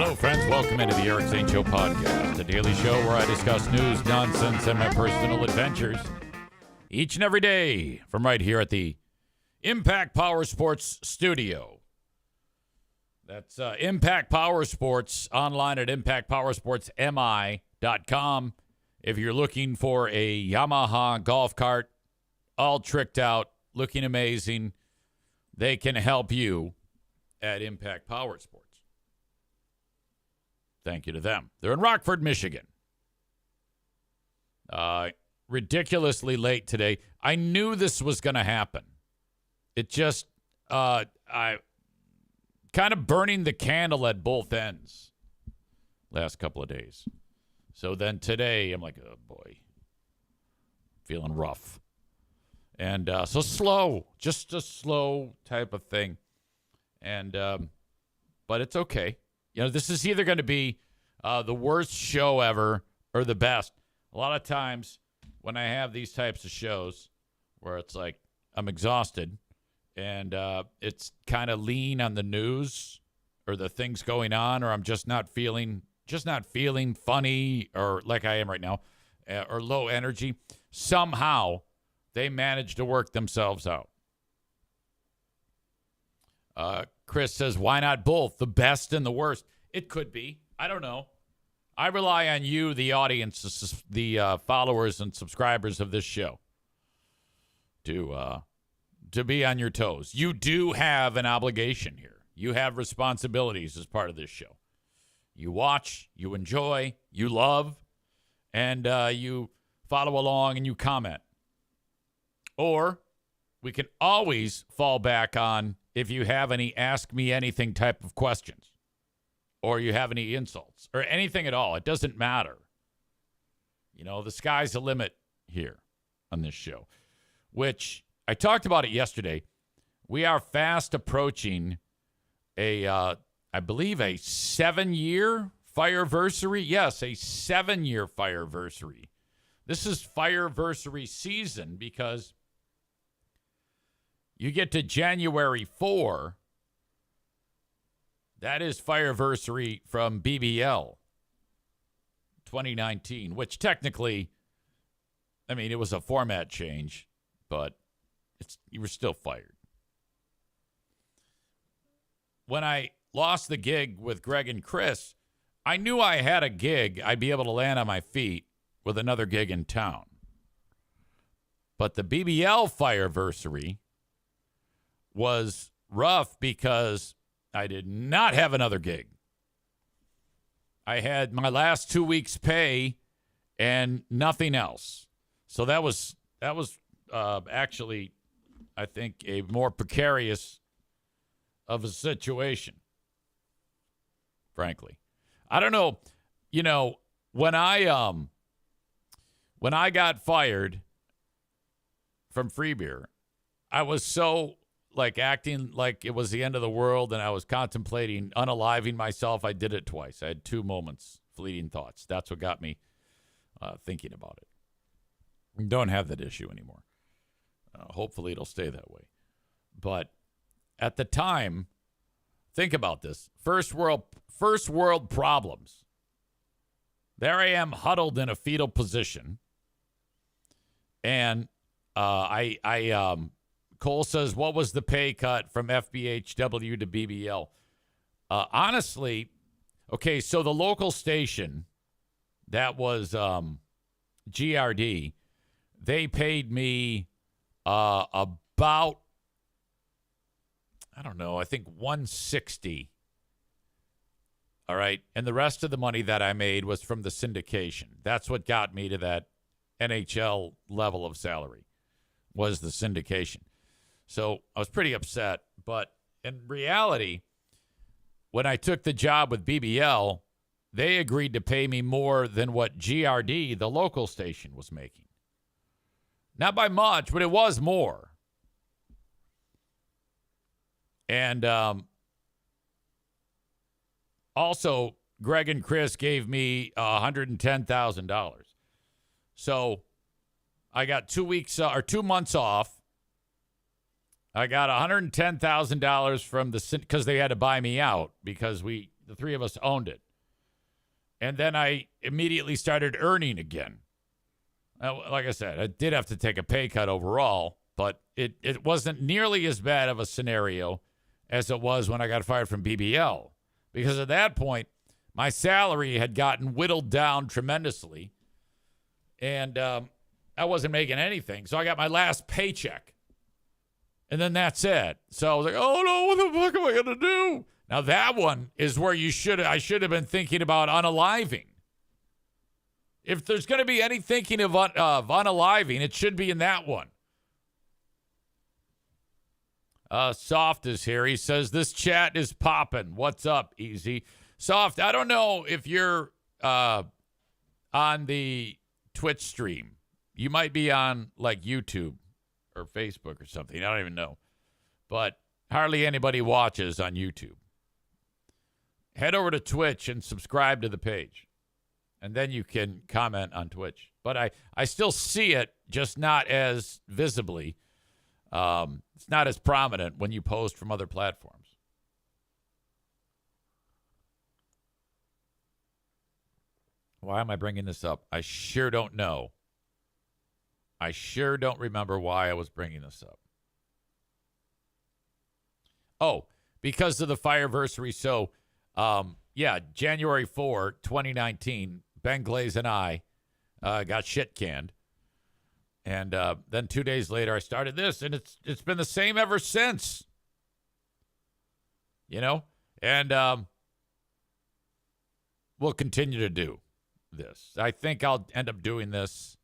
Hello, friends. Welcome into the Eric St. Show podcast, a daily show where I discuss news, nonsense, and my personal adventures each and every day from right here at the Impact Power Sports studio. That's Impact Power Sports, online at impactpowersportsmi.com. If you're looking for a Yamaha golf cart, all tricked out, looking amazing, they can help you at Impact Power Sports. Thank you to them. They're in Rockford, Michigan. Ridiculously late today. I knew this was going to happen. It just, I kind of burning the candle at both ends last couple of days. So then today, I'm like, oh boy, feeling rough. And so slow, just a slow type of thing. And, but it's okay. You know, this is either going to be the worst show ever or the best. A lot of times when I have these types of shows where it's like I'm exhausted and it's kind of lean on the news or the things going on, or I'm just not feeling funny or like I am right now, or low energy, somehow they manage to work themselves out. Chris says, why not both? The best and the worst. It could be. I don't know. I rely on you, the audience, the followers and subscribers of this show, to be on your toes. You do have an obligation here. You have responsibilities as part of this show. You watch, you enjoy, you love, and you follow along and you comment. Or we can always fall back on if you have any ask me anything type of questions, or you have any insults, or anything at all. It doesn't matter. You know, the sky's the limit here on this show, which I talked about it yesterday. We are fast approaching I believe a 7-year fireversary. Yes, a 7-year fireversary. This is fireversary season because you get to January 4. That is fireversary from BBL 2019, which technically, I mean, it was a format change, but you were still fired. When I lost the gig with Greg and Chris, I knew I had a gig. I'd be able to land on my feet with another gig in town. But the BBL fireversary was rough because I did not have another gig. I had my last 2 weeks' pay and nothing else. So that was actually, I think, a more precarious of a situation, frankly. I don't know. You know, when I got fired from Free Beer, I was so acting like it was the end of the world, and I was contemplating unaliving myself. I did it twice. I had 2 moments, fleeting thoughts. That's what got me thinking about it. Don't have that issue anymore. Hopefully it'll stay that way. But at the time, think about this. First world problems. There I am huddled in a fetal position. And Cole says, what was the pay cut from FBHW to BBL? Honestly, okay, so the local station, that was GRD, they paid me about, I don't know, I think $160. All right. And the rest of the money that I made was from the syndication. That's what got me to that NHL level of salary, was the syndication. So I was pretty upset. But in reality, when I took the job with BBL, they agreed to pay me more than what GRD, the local station, was making. Not by much, but it was more. And also, Greg and Chris gave me $110,000. So I got 2 weeks or 2 months off. I got $110,000 from because they had to buy me out because the the three of us owned it. And then I immediately started earning again. Like I said, I did have to take a pay cut overall, but it wasn't nearly as bad of a scenario as it was when I got fired from BBL. Because at that point, my salary had gotten whittled down tremendously, and I wasn't making anything. So I got my last paycheck, and then that's it. So I was like, oh, no, what the fuck am I going to do? Now, that one is where I should have been thinking about unaliving. If there's going to be any thinking of unaliving, it should be in that one. Soft is here. He says, this chat is popping. What's up, Easy? Soft, I don't know if you're on the Twitch stream. You might be on, like, YouTube or Facebook or something. I don't even know. But hardly anybody watches on YouTube. Head over to Twitch and subscribe to the page. And then you can comment on Twitch. But I still see it, just not as visibly. It's not as prominent when you post from other platforms. Why am I bringing this up? I sure don't know. I sure don't remember why I was bringing this up. Oh, because of the Fireversary. So, January 4, 2019, Ben Glaze and I got shit canned. And then 2 days later, I started this, and it's been the same ever since. You know? And we'll continue to do this. I think I'll end up doing this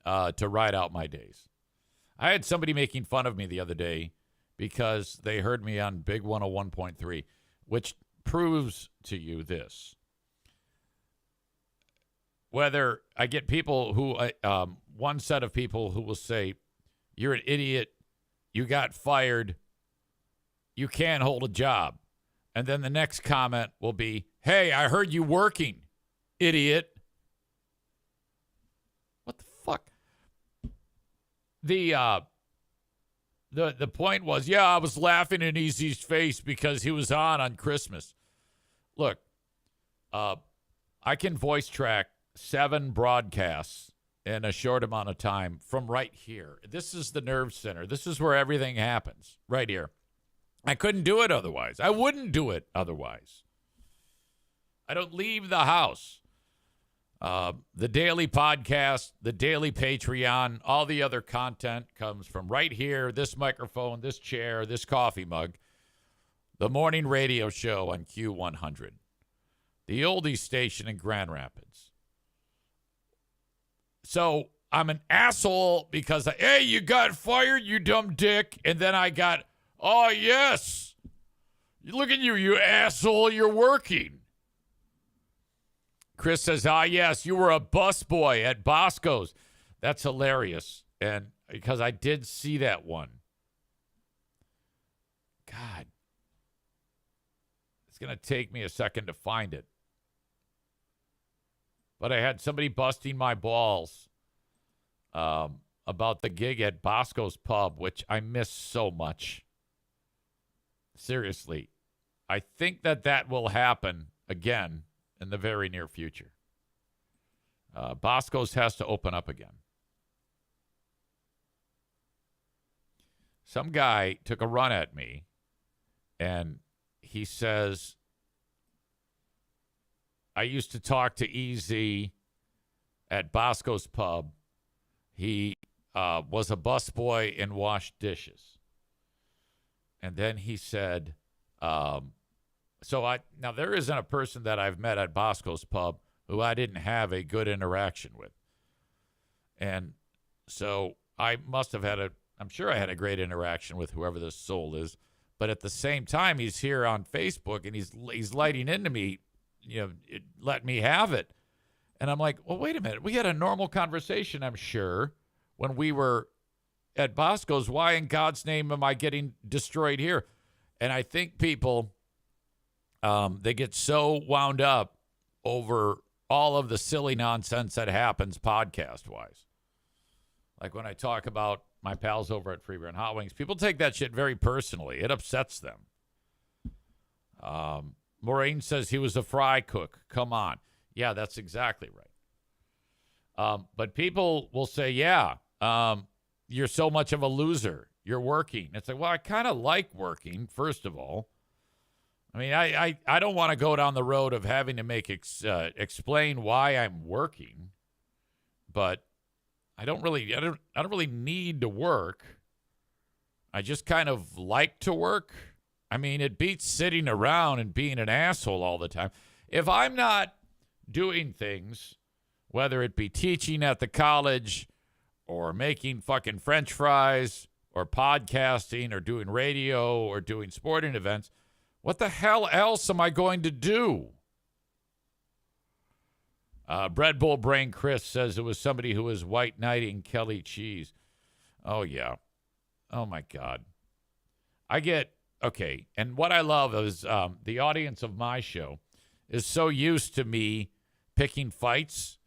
to ride out my days. I had somebody making fun of me the other day because they heard me on Big 101.3, which proves to you this. Whether I get people who, one set of people who will say, you're an idiot, you got fired, you can't hold a job. And then the next comment will be, hey, I heard you working, idiot. What the fuck? The point was, I was laughing in Easy's face because he was on Christmas. Look, I can voice track 7 broadcasts in a short amount of time from right here. This is the nerve center. This is where everything happens, right here. I couldn't do it otherwise. I wouldn't do it otherwise. I don't leave the house. The daily podcast, the daily Patreon, all the other content comes from right here, this microphone, this chair, this coffee mug, the morning radio show on Q100, the oldies station in Grand Rapids. So I'm an asshole because, hey, you got fired, you dumb dick. And then I got, oh, yes. Look at you, you asshole, you're working. Chris says, yes, you were a busboy at Bosco's. That's hilarious. And because I did see that one. God. It's going to take me a second to find it. But I had somebody busting my balls about the gig at Bosco's Pub, which I miss so much. Seriously. I think that will happen again in the very near future. Bosco's has to open up again. Some guy took a run at me, and he says, I used to talk to Easy at Bosco's Pub. He was a busboy and washed dishes. And then he said, now there isn't a person that I've met at Bosco's Pub who I didn't have a good interaction with. And so I must have I'm sure I had a great interaction with whoever this soul is. But at the same time, he's here on Facebook and he's lighting into me, let me have it. And I'm like, well, wait a minute. We had a normal conversation, I'm sure, when we were at Bosco's. Why in God's name am I getting destroyed here? And I think people, they get so wound up over all of the silly nonsense that happens podcast-wise. Like when I talk about my pals over at Free Beer and Hot Wings, people take that shit very personally. It upsets them. Maureen says he was a fry cook. Come on. Yeah, that's exactly right. But people will say, yeah, you're so much of a loser. You're working. It's like, well, I kind of like working, first of all. I mean, I don't want to go down the road of having to explain why I'm working, but I don't really need to work. I just kind of like to work. I mean, it beats sitting around and being an asshole all the time. If I'm not doing things, whether it be teaching at the college or making fucking French fries or podcasting or doing radio or doing sporting events, what the hell else am I going to do? Bread Bull Brain Chris says it was somebody who was white knighting Kelly Cheese. Oh, yeah. Oh, my God. Okay, and what I love is the audience of my show is so used to me picking fights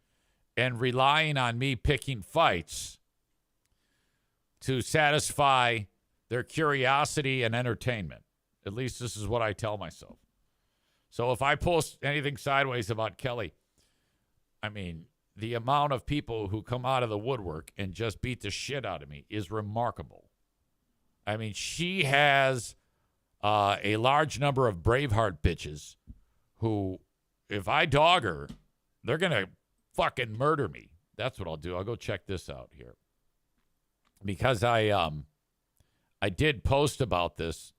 and relying on me picking fights to satisfy their curiosity and entertainment. At least this is what I tell myself. So if I post anything sideways about Kelly, I mean, the amount of people who come out of the woodwork and just beat the shit out of me is remarkable. I mean, she has a large number of Braveheart bitches who, if I dog her, they're going to fucking murder me. That's what I'll do. I'll go check this out here. Because I did post about this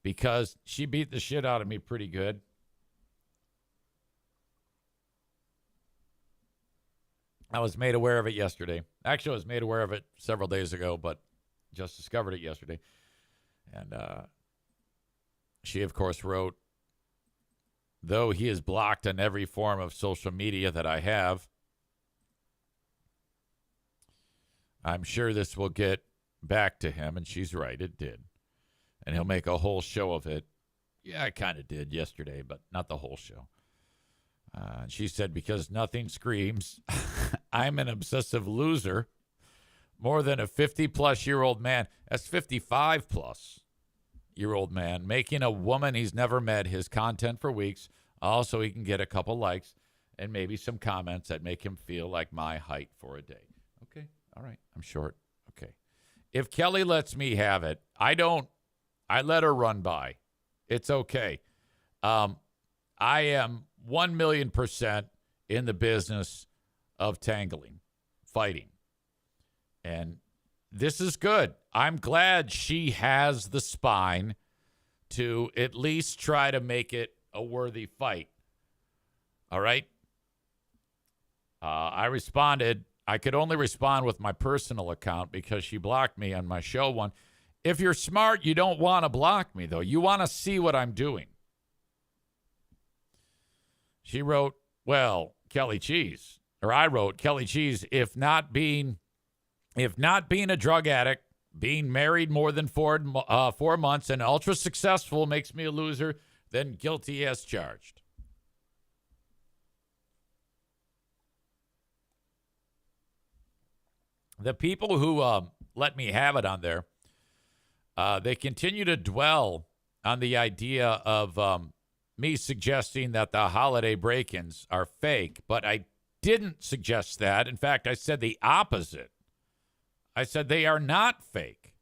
because she beat the shit out of me pretty good. I was made aware of it yesterday. Actually, I was made aware of it several days ago, but just discovered it yesterday. And she, of course, wrote, though he is blocked on every form of social media that I have, I'm sure this will get back to him. And she's right, it did. And he'll make a whole show of it. Yeah, I kind of did yesterday, but not the whole show. She said, because nothing screams, I'm an obsessive loser more than a 50-plus-year-old man. That's 55-plus-year-old man making a woman he's never met his content for weeks. Also, he can get a couple likes and maybe some comments that make him feel like my height for a day. Okay, all right, I'm short. Okay. If Kelly lets me have it, I let her run by. It's okay. I am 1,000,000% in the business of tangling, fighting. And this is good. I'm glad she has the spine to at least try to make it a worthy fight. All right? I responded. I could only respond with my personal account because she blocked me on my show one. If you're smart, you don't want to block me, though. You want to see what I'm doing. She wrote, well, Kelly Cheese, or I wrote, Kelly Cheese, if not being a drug addict, being married more than 4 months, and ultra successful makes me a loser, then guilty as charged. The people who let me have it on there, they continue to dwell on the idea of me suggesting that the holiday break-ins are fake, but I didn't suggest that. In fact, I said the opposite. I said they are not fake.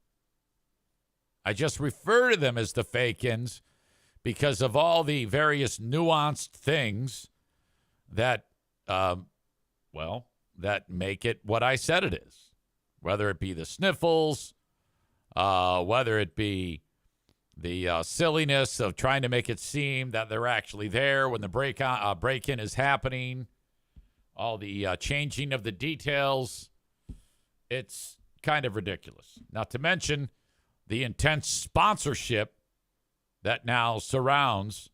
I just refer to them as the fake-ins because of all the various nuanced things that, that make it what I said it is. Whether it be the sniffles, whether it be the silliness of trying to make it seem that they're actually there when the break-in is happening, all the changing of the details. It's kind of ridiculous. Not to mention the intense sponsorship that now surrounds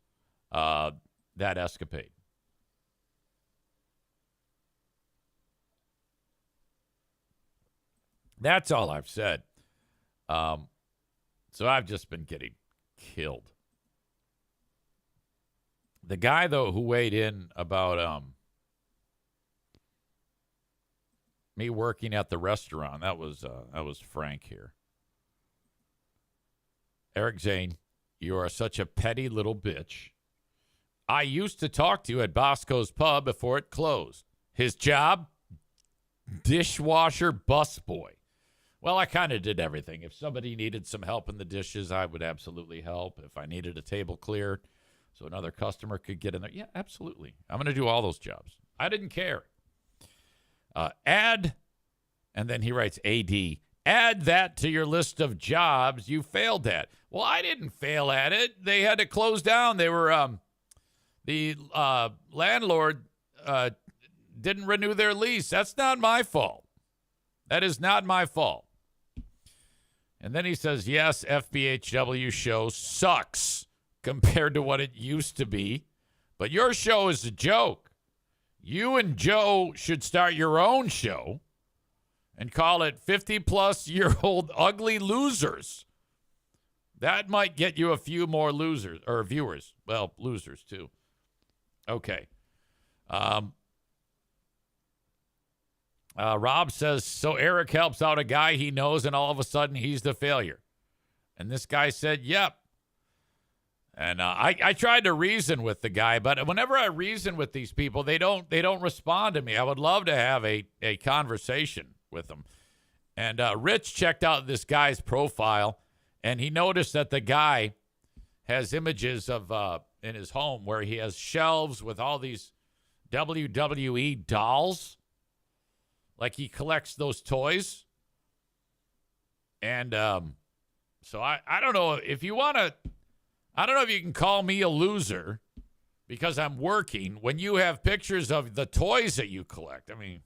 that escapade. That's all I've said. So I've just been getting killed. The guy, though, who weighed in about me working at the restaurant, that was Frank here. Eric Zane, You are such a petty little bitch. I used to talk to you at Bosco's Pub before it closed. His job? Dishwasher busboy. Well, I kind of did everything. If somebody needed some help in the dishes, I would absolutely help. If I needed a table cleared so another customer could get in there, yeah, absolutely. I'm going to do all those jobs. I didn't care. Add, and then he writes AD, add that to your list of jobs you failed at. Well, I didn't fail at it. They had to close down. They were, the landlord didn't renew their lease. That's not my fault. That is not my fault. And then he says, yes, FBHW show sucks compared to what it used to be, but your show is a joke. You and Joe should start your own show and call it 50-plus-year-old ugly losers. That might get you a few more losers or viewers. Well, losers too. Okay. Rob says, so Eric helps out a guy he knows and all of a sudden he's the failure. And this guy said, yep. And I tried to reason with the guy, but whenever I reason with these people, they don't respond to me. I would love to have a conversation with them. And Rich checked out this guy's profile, and he noticed that the guy has images of in his home where he has shelves with all these WWE dolls. Like he collects those toys. And so I don't know if you want to, I don't know if you can call me a loser because I'm working when you have pictures of the toys that you collect. I mean,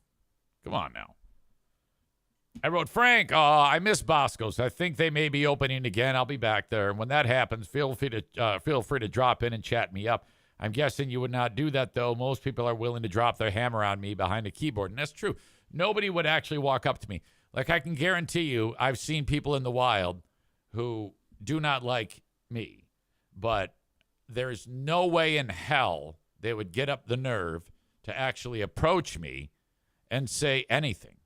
come on now. I wrote, Frank, I miss Bosco's. I think they may be opening again. I'll be back there. And when that happens, feel free to drop in and chat me up. I'm guessing you would not do that, though. Most people are willing to drop their hammer on me behind a keyboard. And that's true. Nobody would actually walk up to me. Like, I can guarantee you, I've seen people in the wild who do not like me. But there's no way in hell they would get up the nerve to actually approach me and say anything.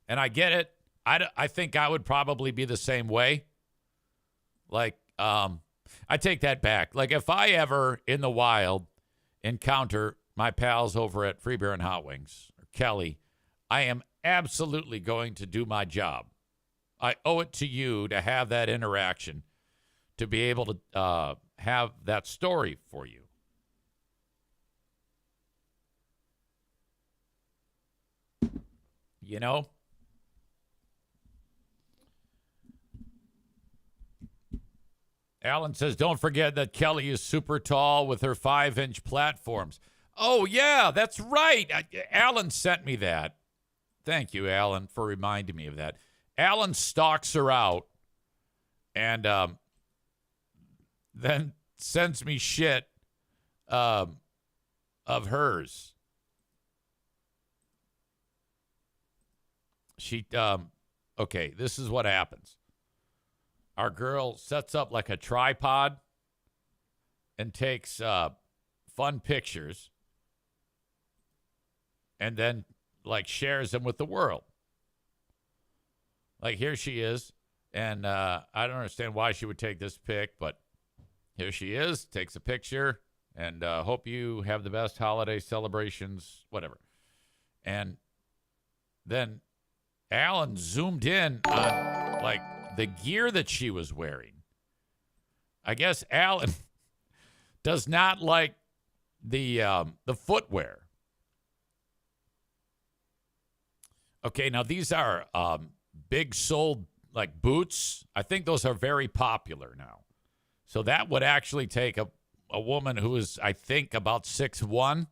And I get it. I think I would probably be the same way. Like, I take that back. Like, if I ever in the wild encounter my pals over at Free Beer and Hot Wings, or Kelly, I am absolutely going to do my job. I owe it to you to have that interaction, to be able to have that story for you. You know? Alan says, don't forget that Kelly is super tall with her 5-inch platforms. Oh, yeah, that's right. Alan sent me that. Thank you, Alan, for reminding me of that. Alan stalks her out and then sends me shit of hers. Okay, this is what happens. Our girl sets up like a tripod and takes fun pictures and then like shares them with the world. Like here she is, and I don't understand why she would take this pic, but here she is, takes a picture, and hope you have the best holiday celebrations, whatever. And then Alan zoomed in on like the gear that she was wearing. I guess Alan does not like the footwear. Okay, now these are big soled like boots. I think those are very popular now. So that would actually take a woman who is, I think, about 6'1"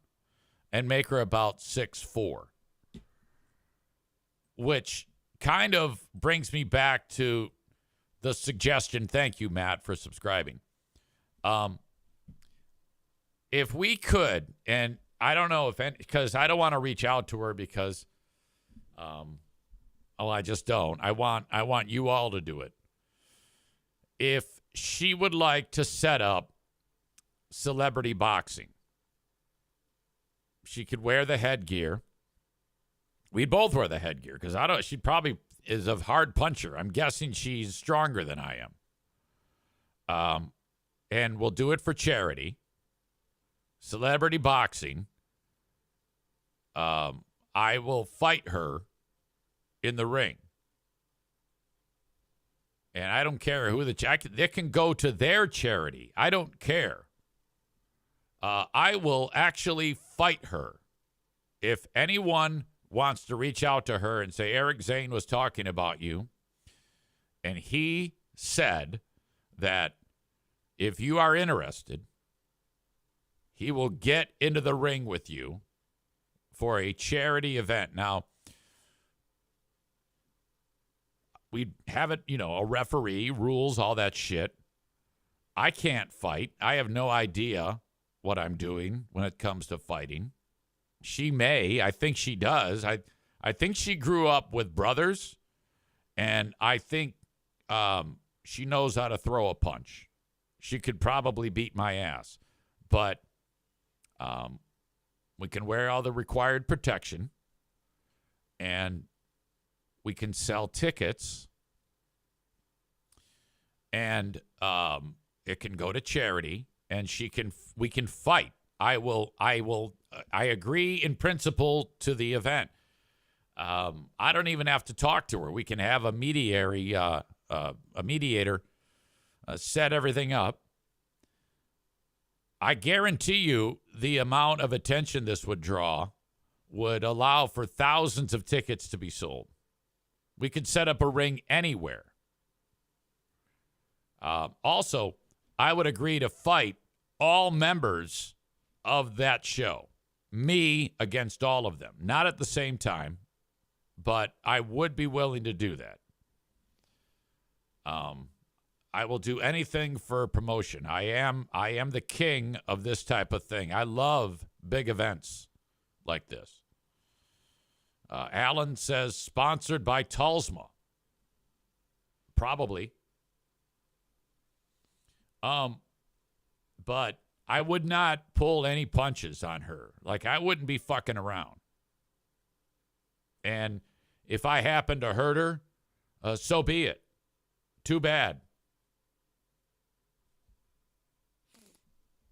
and make her about 6'4", which kind of brings me back to the suggestion. Thank you, Matt, for subscribing. If we could, and I don't know if, because I don't want to reach out to her because, I just don't. I want you all to do it. If she would like to set up celebrity boxing, she could wear the headgear. We'd both wear the headgear because she probably is a hard puncher. I'm guessing she's stronger than I am. And we'll do it for charity. Celebrity boxing. I will fight her in the ring. And I don't care who they can go to their charity. I don't care. I will actually fight her. If anyone wants to reach out to her and say, Eric Zane was talking about you, and he said that if you are interested, he will get into the ring with you for a charity event. Now, we have it, a referee, rules, all that shit. I can't fight. I have no idea what I'm doing when it comes to fighting. She may. I think she does. I think she grew up with brothers, and I think she knows how to throw a punch. She could probably beat my ass. But we can wear all the required protection, and we can sell tickets, and it can go to charity, and we can fight. I agree in principle to the event. I don't even have to talk to her. We can have a mediator set everything up. I guarantee you the amount of attention this would draw would allow for thousands of tickets to be sold. We could set up a ring anywhere. Also, I would agree to fight all members of that show. Me against all of them. Not at the same time, but I would be willing to do that. I will do anything for promotion. I am the king of this type of thing. I love big events like this. Alan says, sponsored by Talsma. Probably. But I would not pull any punches on her. Like, I wouldn't be fucking around. And if I happen to hurt her, so be it. Too bad.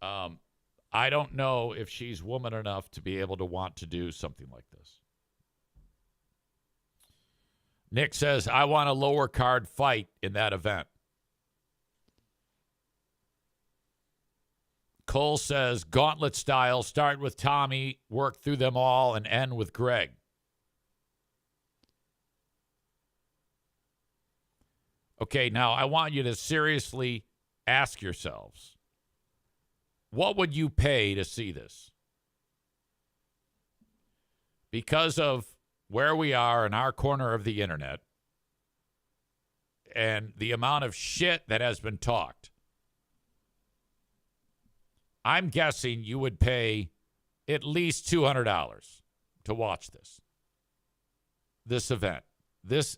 I don't know if she's woman enough to be able to want to do something like this. Nick says, I want a lower card fight in that event. Cole says, gauntlet style, start with Tommy, work through them all, and end with Greg. Okay, now I want you to seriously ask yourselves, what would you pay to see this? Because of where we are in our corner of the internet and the amount of shit that has been talked, I'm guessing you would pay at least $200 to watch this event, this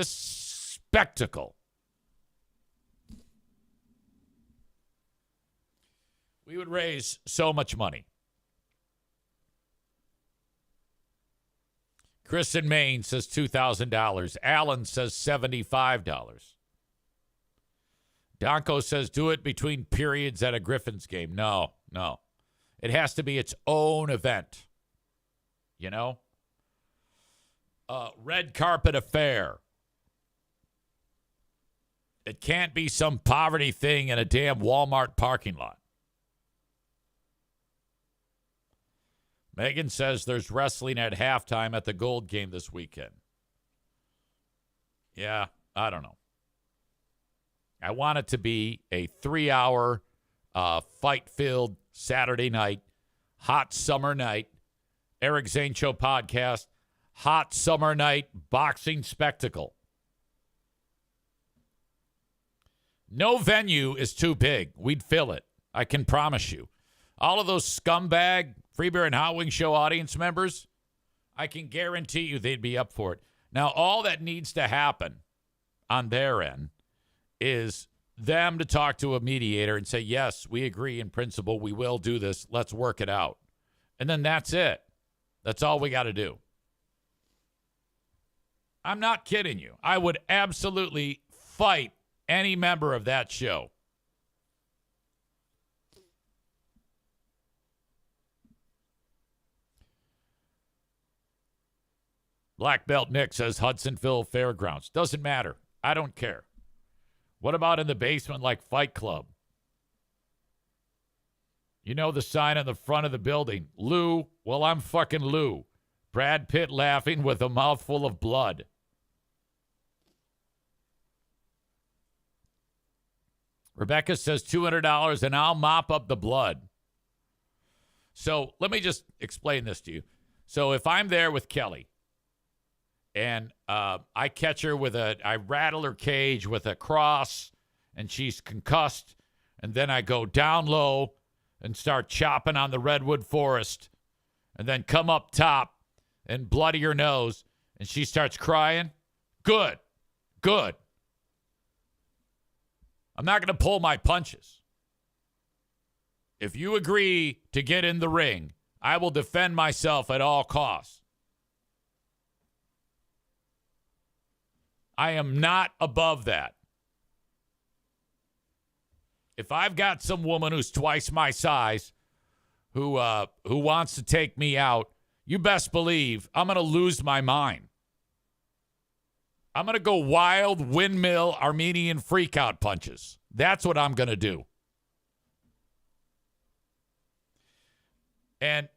spectacle. We would raise so much money. Chris in Maine says $2,000. Alan says $75. Donko says do it between periods at a Griffins game. No. It has to be its own event. You know? Red carpet affair. It can't be some poverty thing in a damn Walmart parking lot. Megan says there's wrestling at halftime at the Gold game this weekend. Yeah, I don't know. I want it to be a 3-hour fight-filled Saturday night, hot summer night, Eric Zane Show podcast, hot summer night boxing spectacle. No venue is too big. We'd fill it. I can promise you. All of those scumbag Free Beer and Hot Wing Show audience members, I can guarantee you they'd be up for it. Now, all that needs to happen on their end is them to talk to a mediator and say, yes, we agree in principle. We will do this. Let's work it out. And then that's it. That's all we got to do. I'm not kidding you. I would absolutely fight any member of that show. Black Belt Nick says Hudsonville Fairgrounds. Doesn't matter. I don't care. What about in the basement like Fight Club? You know the sign on the front of the building. Lou, well, I'm fucking Lou. Brad Pitt laughing with a mouthful of blood. Rebecca says $200 and I'll mop up the blood. So let me just explain this to you. So if I'm there with Kelly and I catch her I rattle her cage with a cross and she's concussed, and then I go down low and start chopping on the redwood forest and then come up top and bloody her nose and she starts crying, good. I'm not going to pull my punches. If you agree to get in the ring, I will defend myself at all costs. I am not above that. If I've got some woman who's twice my size who wants to take me out, you best believe I'm going to lose my mind. I'm going to go wild windmill Armenian freakout punches. That's what I'm going to do. And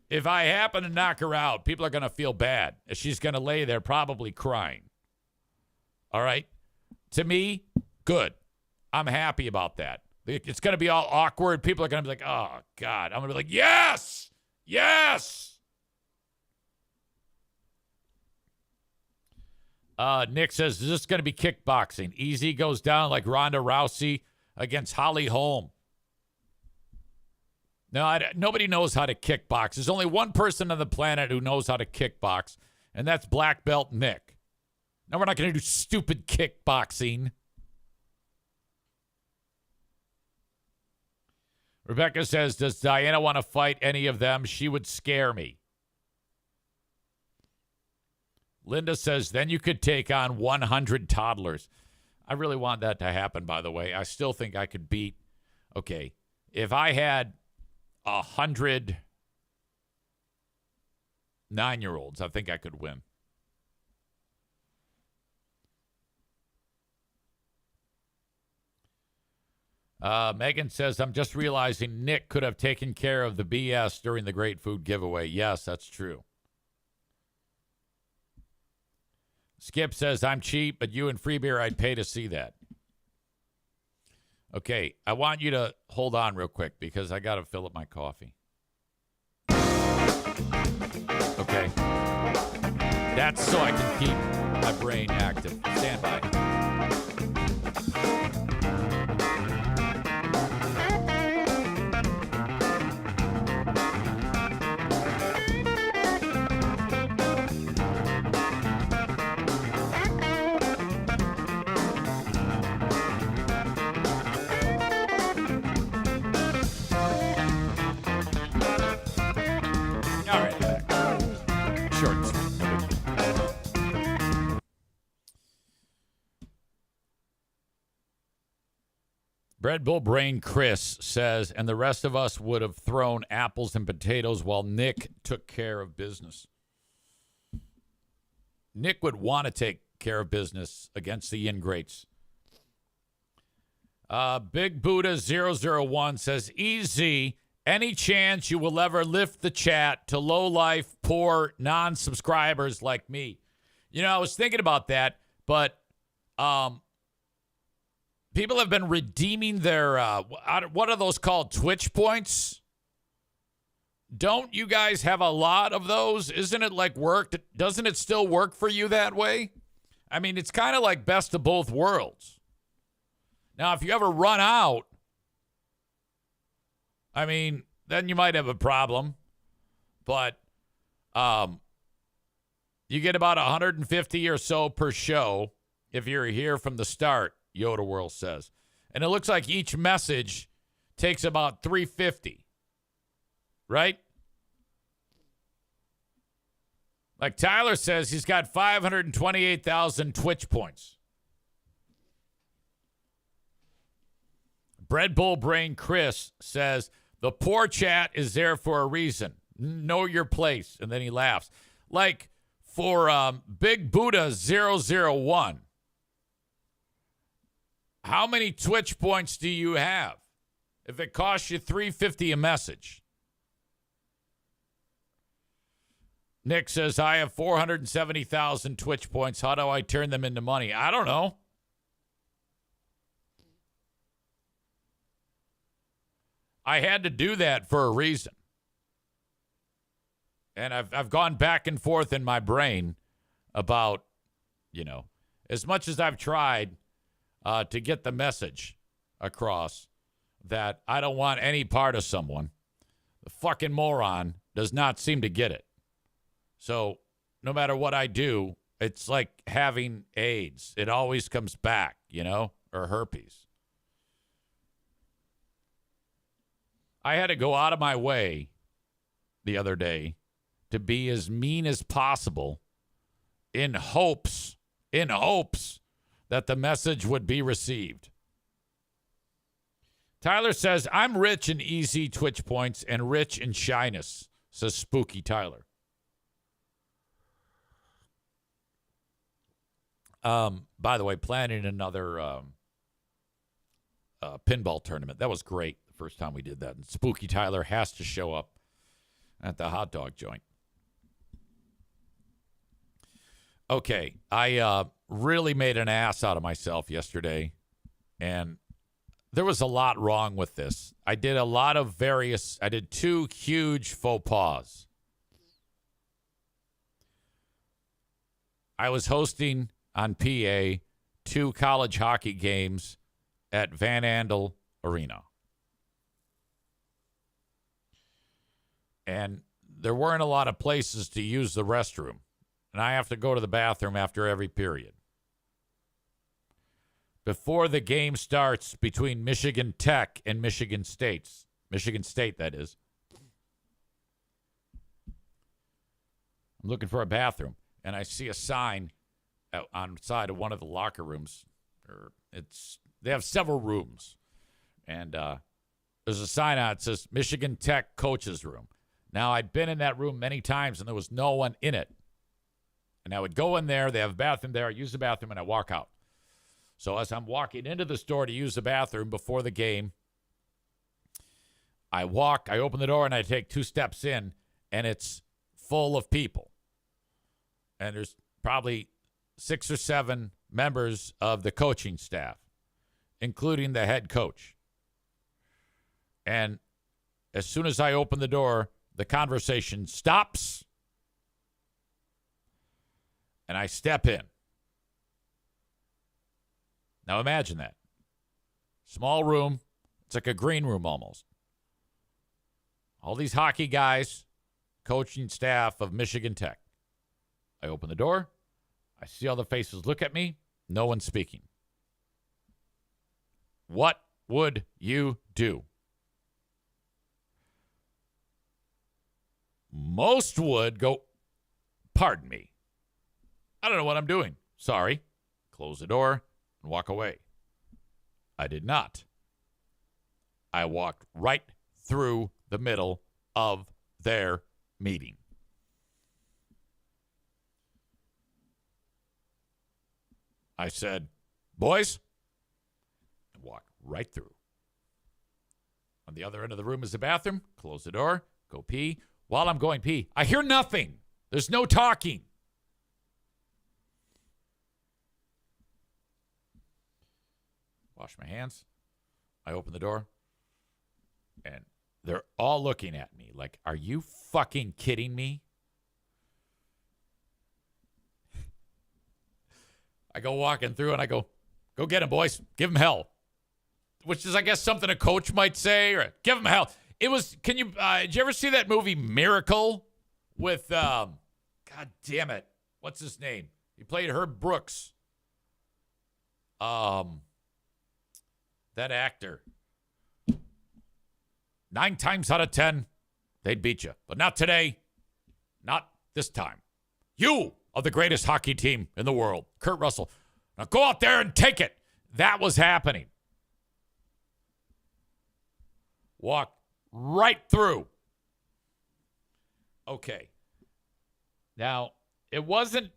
if I happen to knock her out, people are going to feel bad. She's going to lay there probably crying. All right? To me, good. I'm happy about that. It's going to be all awkward. People are going to be like, oh, God. I'm going to be like, yes! Yes! Nick says, is this going to be kickboxing? Easy goes down like Ronda Rousey against Holly Holm. No, nobody knows how to kickbox. There's only one person on the planet who knows how to kickbox, and that's Black Belt Nick. No, we're not going to do stupid kickboxing. Rebecca says, does Diana want to fight any of them? She would scare me. Linda says, then you could take on 100 toddlers. I really want that to happen, by the way. I still think I could beat, okay, if I had 100 9-year-olds, I think I could win. Megan says, I'm just realizing Nick could have taken care of the BS during the Great Food Giveaway. Yes, that's true. Skip says, I'm cheap, but you and Free Beer, I'd pay to see that. Okay, I want you to hold on real quick because I got to fill up my coffee. Okay. That's so I can keep my brain active. Stand by. Red Bull Brain Chris says, and the rest of us would have thrown apples and potatoes while Nick took care of business. Nick would want to take care of business against the ingrates. Big Buddha 001 says, easy, any chance you will ever lift the chat to low-life, poor, non-subscribers like me? You know, I was thinking about that, but people have been redeeming their, what are those called, Twitch points? Don't you guys have a lot of those? Isn't it like work? Doesn't it still work for you that way? I mean, it's kind of like best of both worlds. Now, if you ever run out, I mean, then you might have a problem. But you get about 150 or so per show if you're here from the start, Yoda World says. And it looks like each message takes about 350. Right? Like Tyler says, he's got 528,000 Twitch points. Bread Bull Brain Chris says, the poor chat is there for a reason. Know your place. And then he laughs. Like, For Big Buddha 001. How many Twitch points do you have? If it costs you $3.50 a message. Nick says, I have 470,000 Twitch points. How do I turn them into money? I don't know. I had to do that for a reason. And I've gone back and forth in my brain about, as much as I've tried to get the message across that I don't want any part of someone, the fucking moron does not seem to get it. So no matter what I do, it's like having AIDS. It always comes back, or herpes. I had to go out of my way the other day to be as mean as possible in hopes that the message would be received. Tyler says, I'm rich in easy Twitch points and rich in shyness, says Spooky Tyler. By the way, planning another pinball tournament. That was great the first time we did that. And Spooky Tyler has to show up at the hot dog joint. Okay, I really made an ass out of myself yesterday, and there was a lot wrong with this. I did two huge faux pas. I was hosting on PA 2 college hockey games at Van Andel Arena. And there weren't a lot of places to use the restroom. And I have to go to the bathroom after every period. Before the game starts between Michigan Tech and Michigan State, that is, I'm looking for a bathroom, and I see a sign out on the side of one of the locker rooms. They have several rooms, and there's a sign out that says Michigan Tech Coaches Room. Now, I'd been in that room many times, and there was no one in it. And I would go in there, they have a bathroom there, I use the bathroom, and I walk out. So as I'm walking into the store to use the bathroom before the game, I open the door, and I take 2 steps in, and it's full of people. And there's probably 6 or 7 members of the coaching staff, including the head coach. And as soon as I open the door, the conversation stops, and I step in. Now imagine that. Small room. It's like a green room almost. All these hockey guys, coaching staff of Michigan Tech. I open the door. I see all the faces look at me. No one speaking. What would you do? Most would go, pardon me. I don't know what I'm doing. Sorry. Close the door and walk away. I did not. I walked right through the middle of their meeting. I said, boys, and walked right through. On the other end of the room is the bathroom. Close the door. Go pee. While I'm going pee, I hear nothing. There's no talking. Wash my hands. I open the door. And they're all looking at me like, are you fucking kidding me? I go walking through and I go get him, boys. Give him hell. Which is, I guess, something a coach might say. Or give him hell. It was, did you ever see that movie Miracle with, God damn it. What's his name? He played Herb Brooks. That actor. 9 times out of 10, they'd beat you. But not today. Not this time. You are the greatest hockey team in the world. Kurt Russell. Now go out there and take it. That was happening. Walk right through. Okay. Now, it wasn't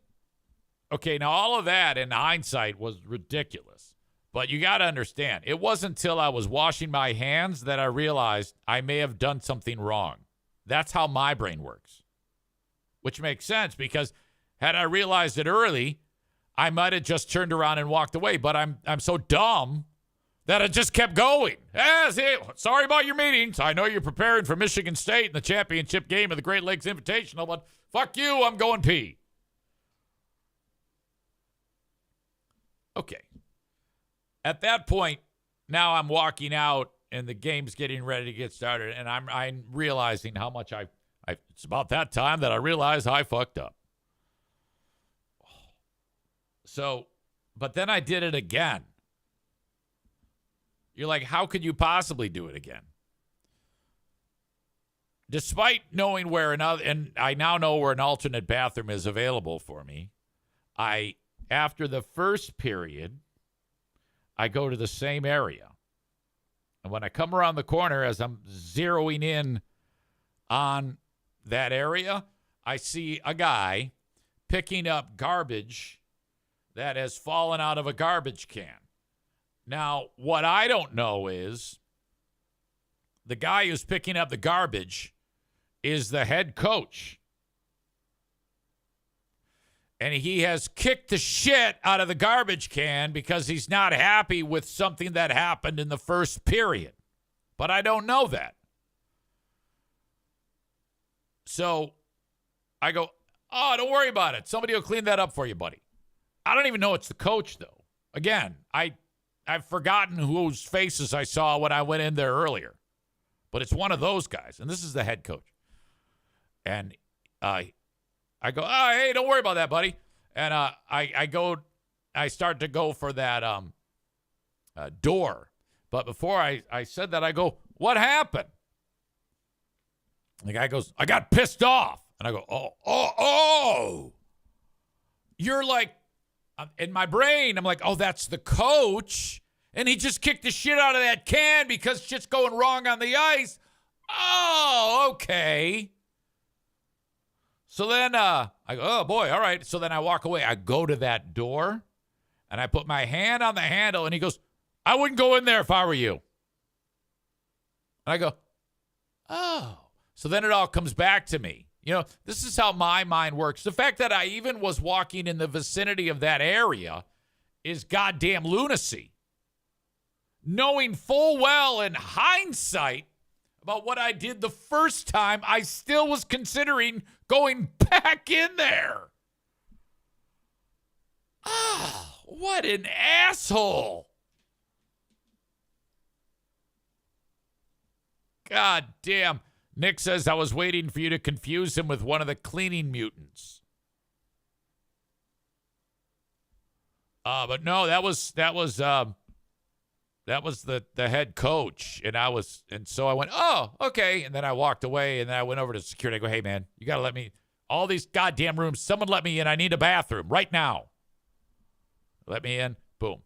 okay. Now, all of that in hindsight was ridiculous. But you got to understand, it wasn't until I was washing my hands that I realized I may have done something wrong. That's how my brain works, which makes sense because had I realized it early, I might have just turned around and walked away. But I'm so dumb that I just kept going. Sorry about your meetings. I know you're preparing for Michigan State in the championship game of the Great Lakes Invitational, but fuck you, I'm going pee. Okay. At that point, now I'm walking out and the game's getting ready to get started, and I'm realizing how much it's about that time that I realized I fucked up. So, but then I did it again. You're like, how could you possibly do it again? Despite knowing where and I now know where an alternate bathroom is available for me, after the first period, I go to the same area. And when I come around the corner, as I'm zeroing in on that area, I see a guy picking up garbage that has fallen out of a garbage can. Now, what I don't know is the guy who's picking up the garbage is the head coach. And he has kicked the shit out of the garbage can because he's not happy with something that happened in the first period. But I don't know that. So I go, oh, don't worry about it. Somebody will clean that up for you, buddy. I don't even know it's the coach, though. Again, I've forgotten whose faces I saw when I went in there earlier. But it's one of those guys, and this is the head coach. And I go, oh, hey, don't worry about that, buddy. And I start to go for that door. But before I said that, I go, what happened? And the guy goes, I got pissed off. And I go, oh. You're like, in my brain, I'm like, oh, that's the coach. And he just kicked the shit out of that can because shit's going wrong on the ice. Oh, okay. So then I go, oh, boy, all right. So then I walk away. I go to that door, and I put my hand on the handle, and he goes, I wouldn't go in there if I were you. And I go, oh. So then it all comes back to me. You know, this is how my mind works. The fact that I even was walking in the vicinity of that area is goddamn lunacy. Knowing full well in hindsight about what I did the first time, I still was considering going back in there. Ah, what an asshole. God damn. Nick says, I was waiting for you to confuse him with one of the cleaning mutants. But no, that was the head coach, and so I went, oh, okay, and then I walked away, and then I went over to security. I go, hey man, you gotta let me, all these goddamn rooms, someone let me in. I need a bathroom right now. Let me in. Boom.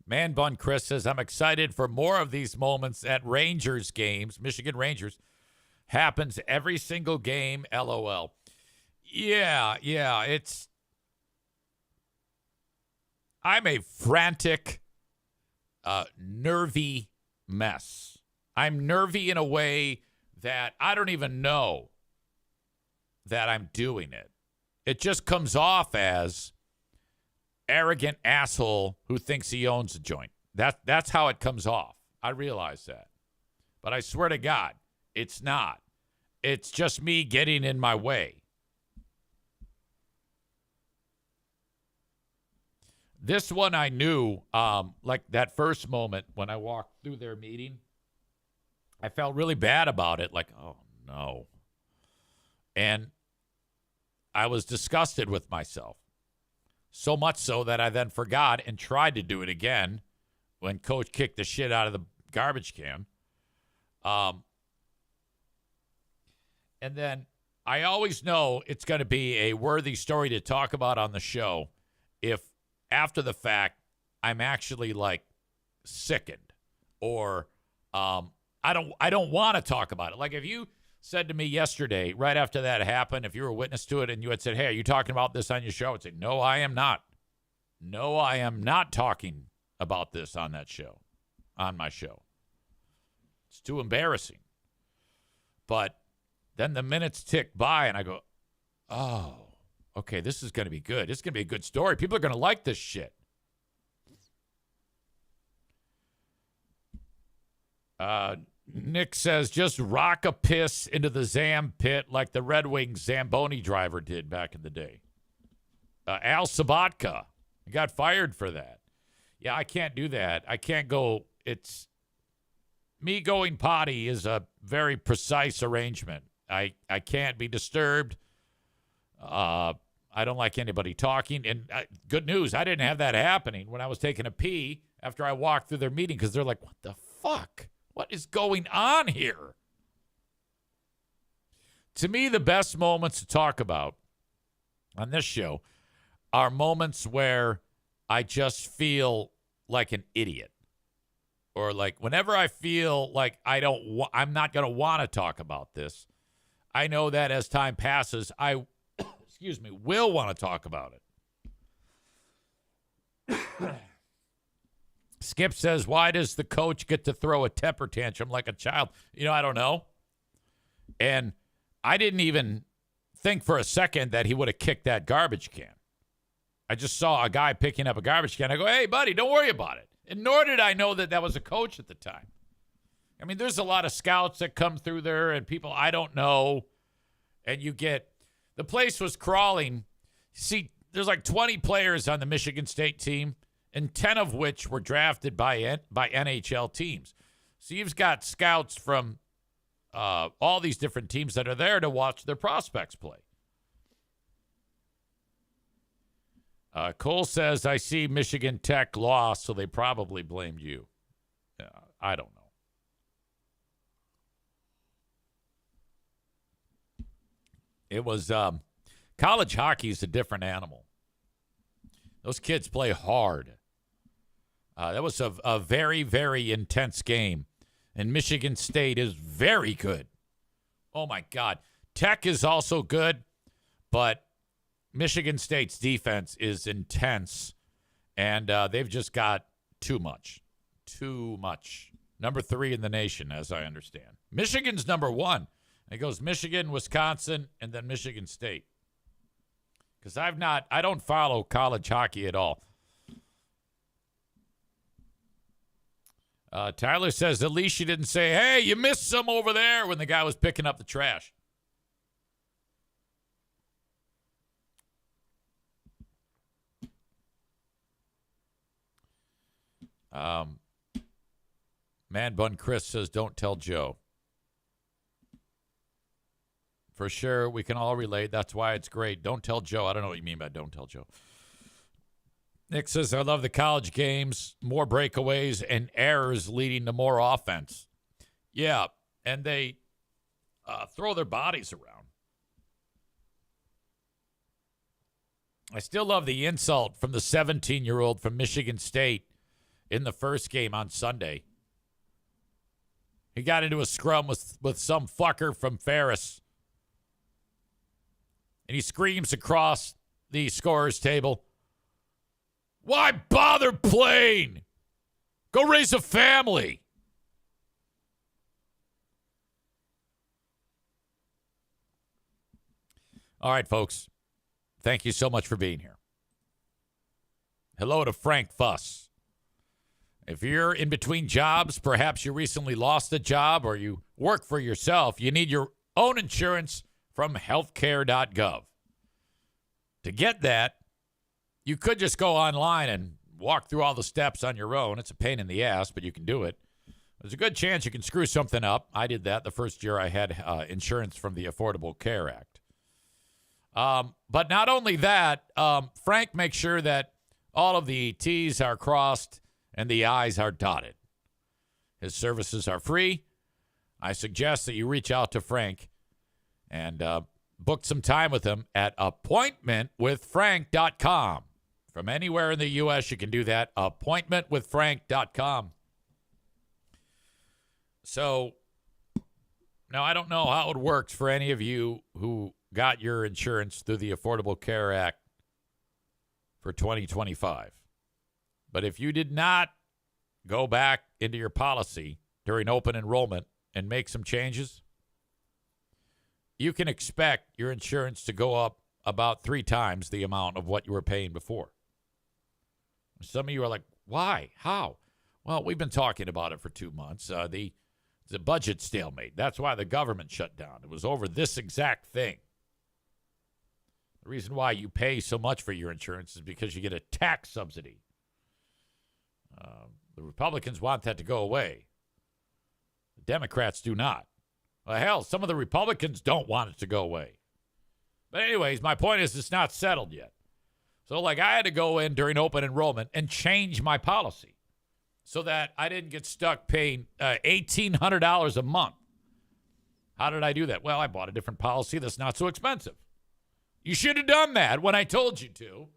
Man Bun Chris says, I'm excited for more of these moments at Rangers games. Michigan Rangers happens every single game. LOL. Yeah, I'm a frantic, nervy mess. I'm nervy in a way that I don't even know that I'm doing it. It just comes off as arrogant asshole who thinks he owns a joint. That's how it comes off. I realize that. But I swear to God, it's not. It's just me getting in my way. This one I knew, like that first moment when I walked through their meeting, I felt really bad about it. Like, oh, no. And I was disgusted with myself. So much so that I then forgot and tried to do it again when Coach kicked the shit out of the garbage can. And then I always know it's going to be a worthy story to talk about on the show if after the fact I'm actually like sickened or I don't want to talk about it. Like if you said to me yesterday, right after that happened, if you were a witness to it and you had said, hey, are you talking about this on your show? I'd say, no, I am not. No, I am not talking about this on that show, on my show. It's too embarrassing. But then the minutes tick by and I go, oh, okay, this is going to be good. It's going to be a good story. People are going to like this shit. Nick says, just rock a piss into the Zam pit like the Red Wings Zamboni driver did back in the day. Al Sabatka got fired for that. Yeah, I can't do that. I can't go. It's me going potty is a very precise arrangement. I can't be disturbed. I don't like anybody talking. And good news, I didn't have that happening when I was taking a pee after I walked through their meeting because they're like, what the fuck? What is going on here? To me, the best moments to talk about on this show are moments where I just feel like an idiot. Or like whenever I feel like I'm not going to want to talk about this, I know that as time passes, I will want to talk about it. Skip says, why does the coach get to throw a temper tantrum like a child? I don't know. And I didn't even think for a second that he would have kicked that garbage can. I just saw a guy picking up a garbage can. I go, hey, buddy, don't worry about it. And nor did I know that was a coach at the time. I mean, there's a lot of scouts that come through there and people I don't know. And the place was crawling. See, there's like 20 players on the Michigan State team, and 10 of which were drafted by NHL teams. So you've got scouts from all these different teams that are there to watch their prospects play. Cole says, I see Michigan Tech lost, so they probably blamed you. I don't know. It was college hockey is a different animal. Those kids play hard. That was a very, very intense game. And Michigan State is very good. Oh, my God. Tech is also good, but Michigan State's defense is intense, and they've just got too much. Too much. Number 3 in the nation, as I understand. Michigan's number 1. It goes Michigan, Wisconsin, and then Michigan State. Because I don't follow college hockey at all. Tyler says, at least you didn't say, hey, you missed some over there when the guy was picking up the trash. Man Bun Chris says, don't tell Joe. For sure, we can all relate. That's why it's great. Don't tell Joe. I don't know what you mean by don't tell Joe. Nick says, I love the college games, more breakaways and errors leading to more offense. Yeah, and they throw their bodies around. I still love the insult from the 17-year-old from Michigan State in the first game on Sunday. He got into a scrum with some fucker from Ferris. And he screams across the scorer's table, why bother playing? Go raise a family. All right, folks. Thank you so much for being here. Hello to Frank Fuss. If you're in between jobs, perhaps you recently lost a job or you work for yourself, you need your own insurance from healthcare.gov. To get that, you could just go online and walk through all the steps on your own. It's a pain in the ass, but you can do it. There's a good chance you can screw something up. I did that the first year I had insurance from the Affordable Care Act. But not only that, Frank makes sure that all of the T's are crossed and the I's are dotted. His services are free. I suggest that you reach out to Frank and book some time with him at appointmentwithfrank.com. From anywhere in the U.S., you can do that. Appointmentwithfrank.com. So now I don't know how it works for any of you who got your insurance through the Affordable Care Act for 2025. But if you did not go back into your policy during open enrollment and make some changes, you can expect your insurance to go up about 3 times the amount of what you were paying before. Some of you are like, why? How? Well, we've been talking about it for 2 months. The budget stalemate. That's why the government shut down. It was over this exact thing. The reason why you pay so much for your insurance is because you get a tax subsidy. The Republicans want that to go away. The Democrats do not. Well, hell, some of the Republicans don't want it to go away. But anyways, my point is it's not settled yet. So, like, I had to go in during open enrollment and change my policy so that I didn't get stuck paying $1,800 a month. How did I do that? Well, I bought a different policy that's not so expensive. You should have done that when I told you to.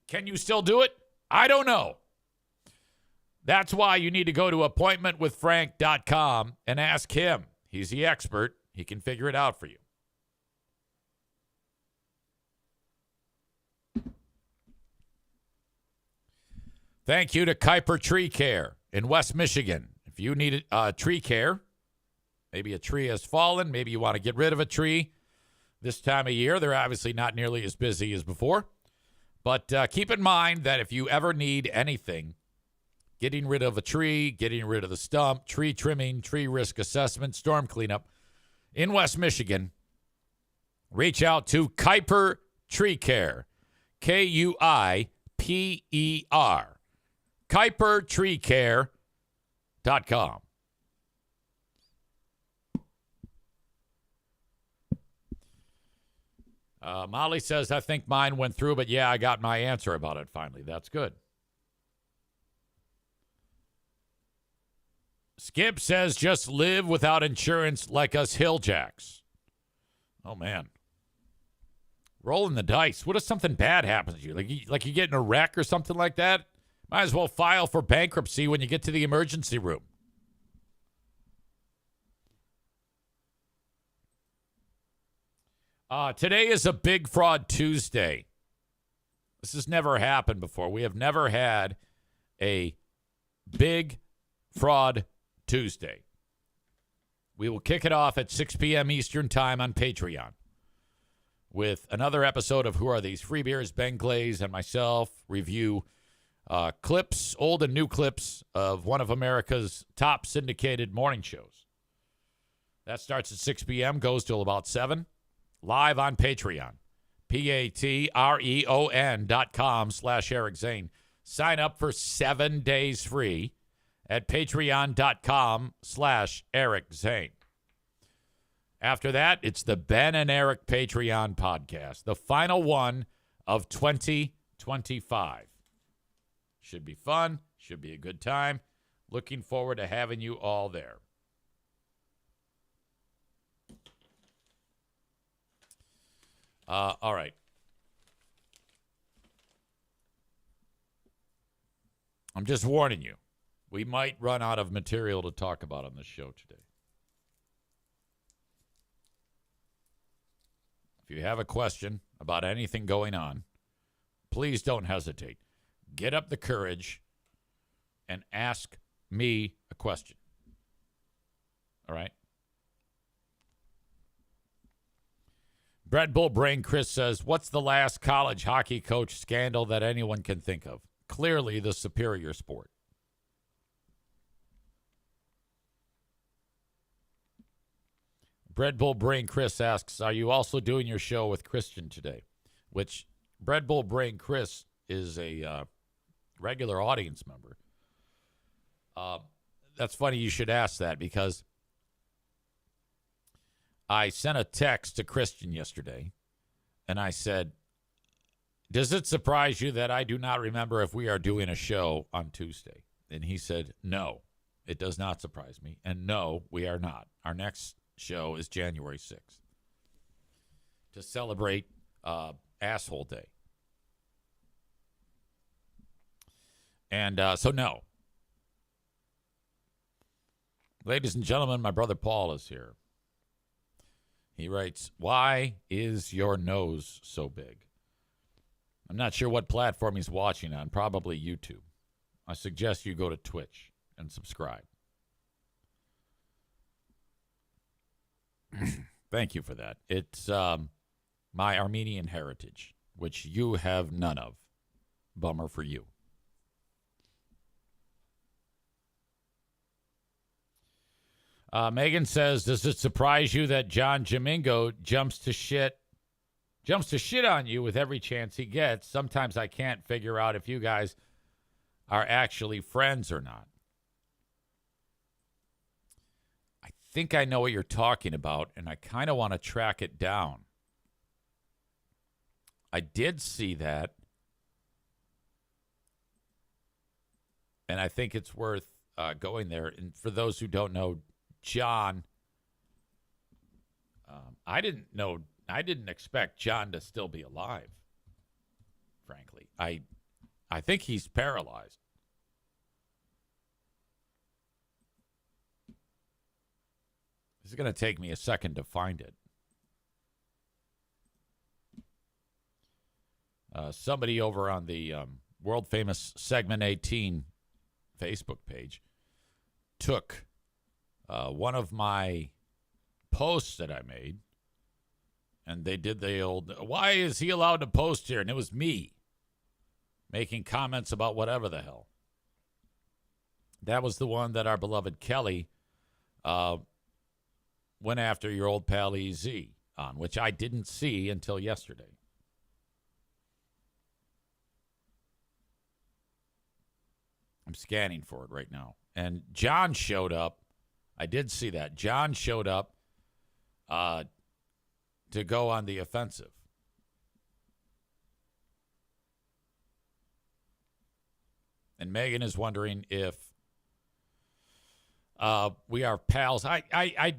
Can you still do it? I don't know. That's why you need to go to appointmentwithfrank.com and ask him. He's the expert. He can figure it out for you. Thank you to Kuiper Tree Care in West Michigan. If you need tree care, maybe a tree has fallen, maybe you want to get rid of a tree this time of year. They're obviously not nearly as busy as before. But keep in mind that if you ever need anything, getting rid of a tree, getting rid of the stump, tree trimming, tree risk assessment, storm cleanup in West Michigan, reach out to Kuiper Tree Care, Kuiper, KuiperTreeCare.com. Molly says, I think mine went through, but yeah, I got my answer about it finally. That's good. Skip says, just live without insurance like us Hilljacks. Oh, man. Rolling the dice. What if something bad happens to you? Like you get in a wreck or something like that? Might as well file for bankruptcy when you get to the emergency room. Today is a Big Fraud Tuesday. This has never happened before. We have never had a Big Fraud Tuesday. We will kick it off at 6 p.m. Eastern Time on Patreon with another episode of Who Are These Free Beers? Ben Glaze and myself review clips, old and new clips of one of America's top syndicated morning shows. That starts at 6 p.m., goes till about 7. Live on Patreon. Patreon.com/Eric Zane. Sign up for 7 days free at patreon.com/Eric Zane. After that, it's the Ben and Eric Patreon podcast, the final one of 2025. Should be fun. Should be a good time. Looking forward to having you all there. All right. I'm just warning you. We might run out of material to talk about on this show today. If you have a question about anything going on, please don't hesitate. Get up the courage and ask me a question. All right? Bread Bull Brain Chris says, what's the last college hockey coach scandal that anyone can think of? Clearly the superior sport. Bread Bull Brain Chris asks, are you also doing your show with Christian today? Which Bread Bull Brain Chris is a regular audience member. That's funny you should ask that because I sent a text to Christian yesterday, and I said, does it surprise you that I do not remember if we are doing a show on Tuesday? And he said, no, it does not surprise me. And no, we are not. Our next show is January 6th to celebrate Asshole Day. And so, no. Ladies and gentlemen, my brother Paul is here. He writes, why is your nose so big? I'm not sure what platform he's watching on, probably YouTube. I suggest you go to Twitch and subscribe. Thank you for that. It's my Armenian heritage, which you have none of. Bummer for you. Megan says, does it surprise you that John Jamingo jumps to shit on you with every chance he gets? Sometimes I can't figure out if you guys are actually friends or not. I think I know what you're talking about, and I kind of want to track it down. I did see that, and I think it's worth going there. And for those who don't know, John, I didn't expect John to still be alive, frankly. I think he's paralyzed. This is going to take me a second to find it. Somebody over on the world-famous Segment 18 Facebook page took one of my posts that I made, and they did the old, why is he allowed to post here? And it was me making comments about whatever the hell. That was the one that our beloved Kelly went after your old pal EZ on, which I didn't see until yesterday. I'm scanning for it right now. And John showed up. I did see that. John showed up to go on the offensive. And Megan is wondering if we are pals. I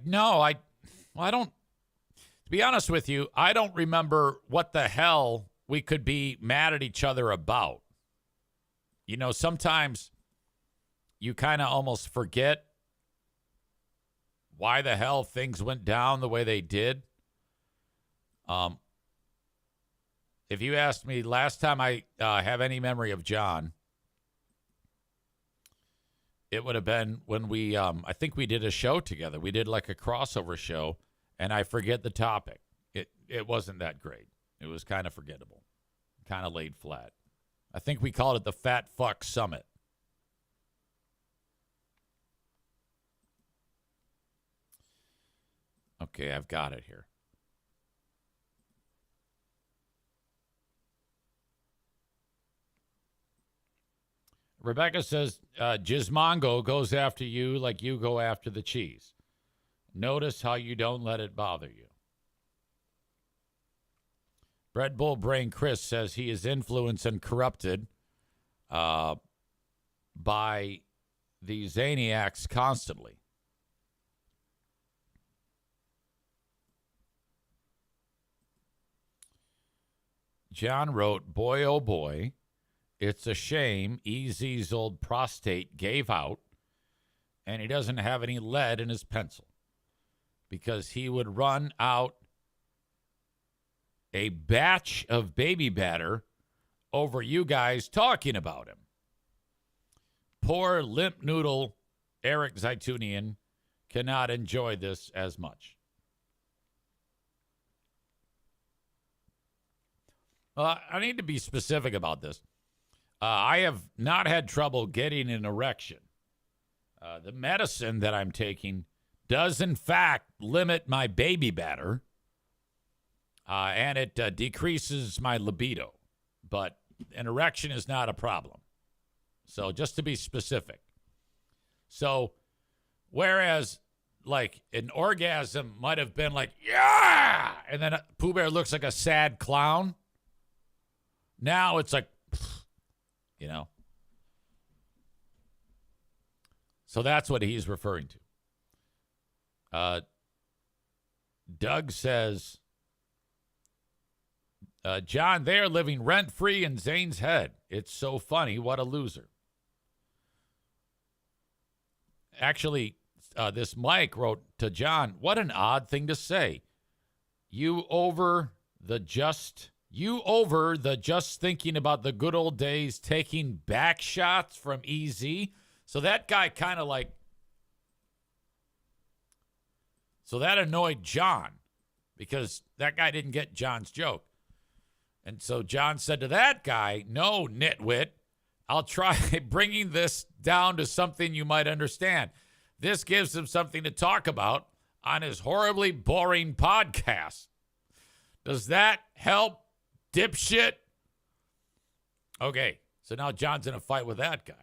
don't, to be honest with you, I don't remember what the hell we could be mad at each other about. You know, sometimes you kind of almost forget why the hell things went down the way they did. If you asked me last time I have any memory of John, it would have been when we, I think we did a show together. We did like a crossover show, and I forget the topic. It wasn't that great. It was kind of forgettable, kind of laid flat. I think we called it the Fat Fuck Summit. Okay, I've got it here. Rebecca says, Gizmongo goes after you like you go after the cheese. Notice how you don't let it bother you. Red Bull Brain Chris says he is influenced and corrupted by the Zaniacs constantly. John wrote, boy, oh boy, it's a shame EZ's old prostate gave out and he doesn't have any lead in his pencil because he would run out a batch of baby batter over you guys talking about him. Poor limp noodle Eric Zaitunian cannot enjoy this as much. I need to be specific about this. I have not had trouble getting an erection. The medicine that I'm taking does, in fact, limit my baby batter, and it decreases my libido. But an erection is not a problem. So just to be specific. So whereas, like, an orgasm might have been like, yeah, and then Pooh Bear looks like a sad clown. Now it's like, you know. So that's what he's referring to. Doug says, John, they are living rent-free in Zane's head. It's so funny. What a loser. Actually, this Mike wrote to John, what an odd thing to say. You over the just thinking about the good old days, taking back shots from EZ. So that guy kind of like, so that annoyed John because that guy didn't get John's joke. And so John said to that guy, no, nitwit, I'll try bringing this down to something you might understand. This gives him something to talk about on his horribly boring podcast. Does that help, dipshit? Okay, so now John's in a fight with that guy.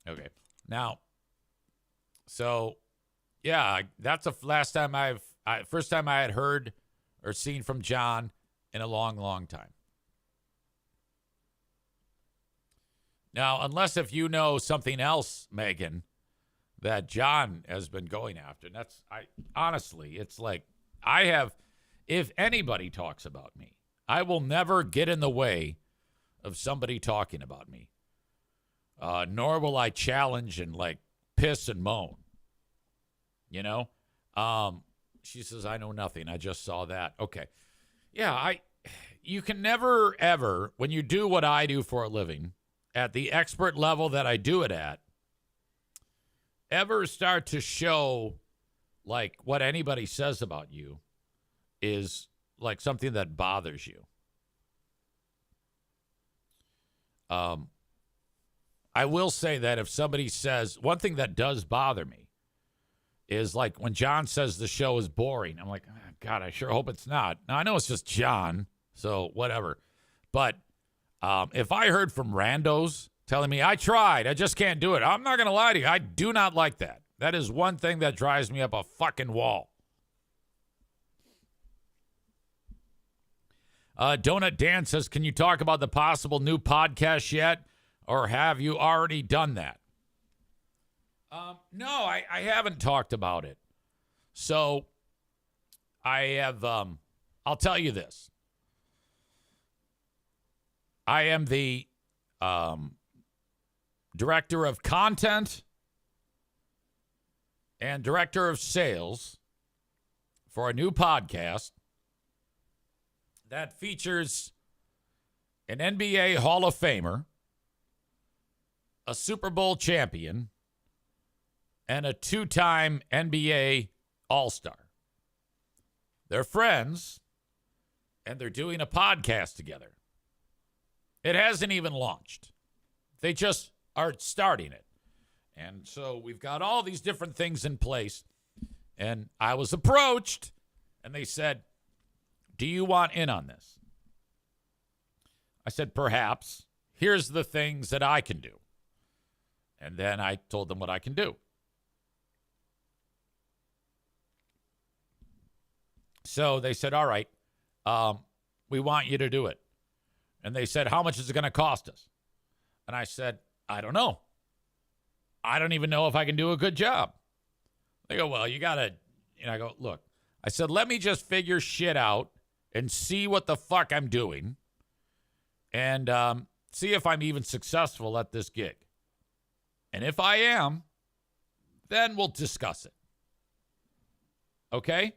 Okay, now, so, yeah, that's the first time I had heard or seen from John in a long, long time. Now, unless if you know something else, Megan, that John has been going after, and honestly, it's like, if anybody talks about me, I will never get in the way of somebody talking about me. Nor will I challenge and like piss and moan. You know? She says, I know nothing. I just saw that. Okay. Yeah, you can never, ever, when you do what I do for a living, at the expert level that I do it at, ever start to show like what anybody says about you is like something that bothers you. I will say that if somebody says, one thing that does bother me is like when John says the show is boring. I'm like, oh, God, I sure hope it's not. Now, I know it's just John, so whatever. But if I heard from randos telling me, I tried, I just can't do it, I'm not going to lie to you. I do not like that. That is one thing that drives me up a fucking wall. Donut Dan says, can you talk about the possible new podcast yet? Or have you already done that? No, I haven't talked about it. So I have, I'll tell you this. I am the director of content and director of sales for a new podcast that features an NBA Hall of Famer, a Super Bowl champion, and a two-time NBA All-Star. They're friends, and they're doing a podcast together. It hasn't even launched. They just are starting it. And so we've got all these different things in place. And I was approached, and they said, do you want in on this? I said, perhaps. Here's the things that I can do. And then I told them what I can do. So they said, all right, we want you to do it. And they said, how much is it going to cost us? And I said, I don't know. I don't even know if I can do a good job. They go, well, you got to, and I go, look, I said, let me just figure shit out and see what the fuck I'm doing and see if I'm even successful at this gig. And if I am, then we'll discuss it. Okay?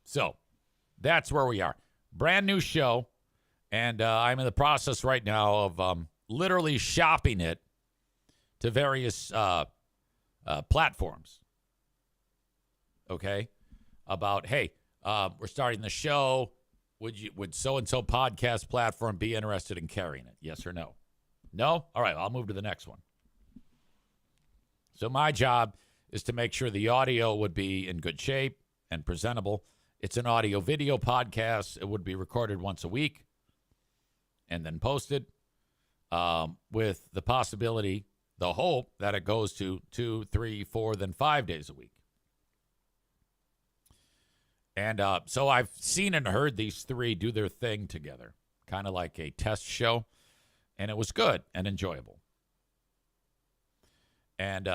So that's where we are. Brand new show. And I'm in the process right now of literally shopping it to various platforms. Okay? About, hey, we're starting the show. Would so-and-so podcast platform be interested in carrying it? Yes or no? No? All right, I'll move to the next one. So my job is to make sure the audio would be in good shape and presentable. It's an audio-video podcast. It would be recorded once a week and then posted with the possibility, the hope, that it goes to 2, 3, 4, then 5 days a week. And so I've seen and heard these three do their thing together, kind of like a test show, and it was good and enjoyable. And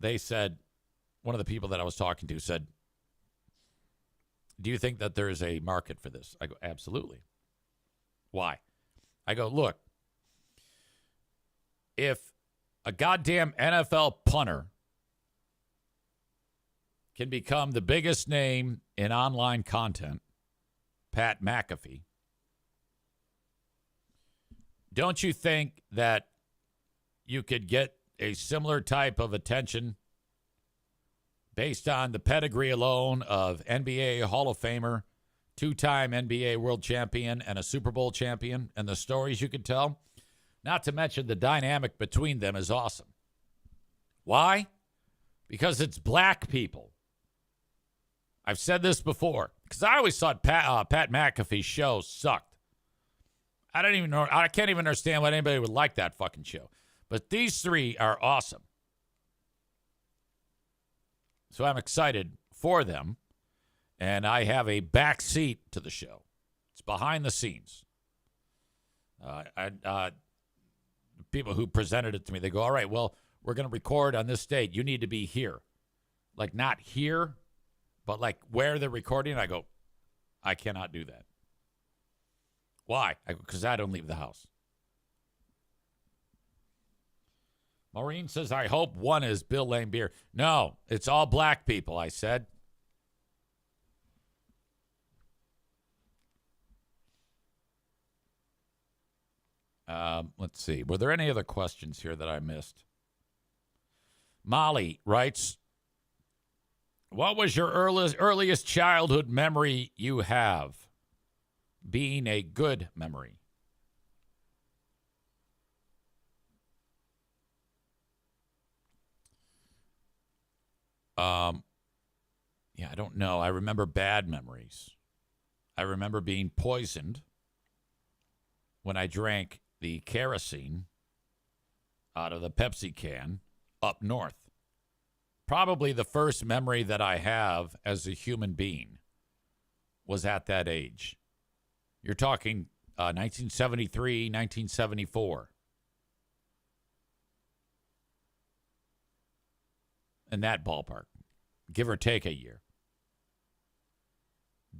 they said, one of the people that I was talking to said, do you think that there is a market for this? I go, absolutely. Why? I go, look, if a goddamn NFL punter can become the biggest name in online content, Pat McAfee, don't you think that you could get a similar type of attention based on the pedigree alone of NBA Hall of Famer, two-time NBA world champion, and a Super Bowl champion, and the stories you could tell? Not to mention the dynamic between them is awesome. Why? Because it's black people. I've said this before, because I always thought Pat McAfee's show sucked. I don't even know. I can't even understand why anybody would like that fucking show. But these three are awesome. So I'm excited for them. And I have a back seat to the show. It's behind the scenes. People who presented it to me, they go, all right, well, we're going to record on this date. You need to be here. Like, not here, but like where they're recording. I go, I cannot do that. Why? Because I don't leave the house. Maureen says, I hope one is Bill Laimbeer. No, it's all black people, I said. Let's see. Were there any other questions here that I missed? Molly writes, what was your earliest childhood memory you have? Being a good memory. Yeah, I don't know. I remember bad memories. I remember being poisoned when I drank the kerosene out of the Pepsi can up north. Probably the first memory that I have as a human being was at that age. You're talking 1973, 1974. In that ballpark, give or take a year.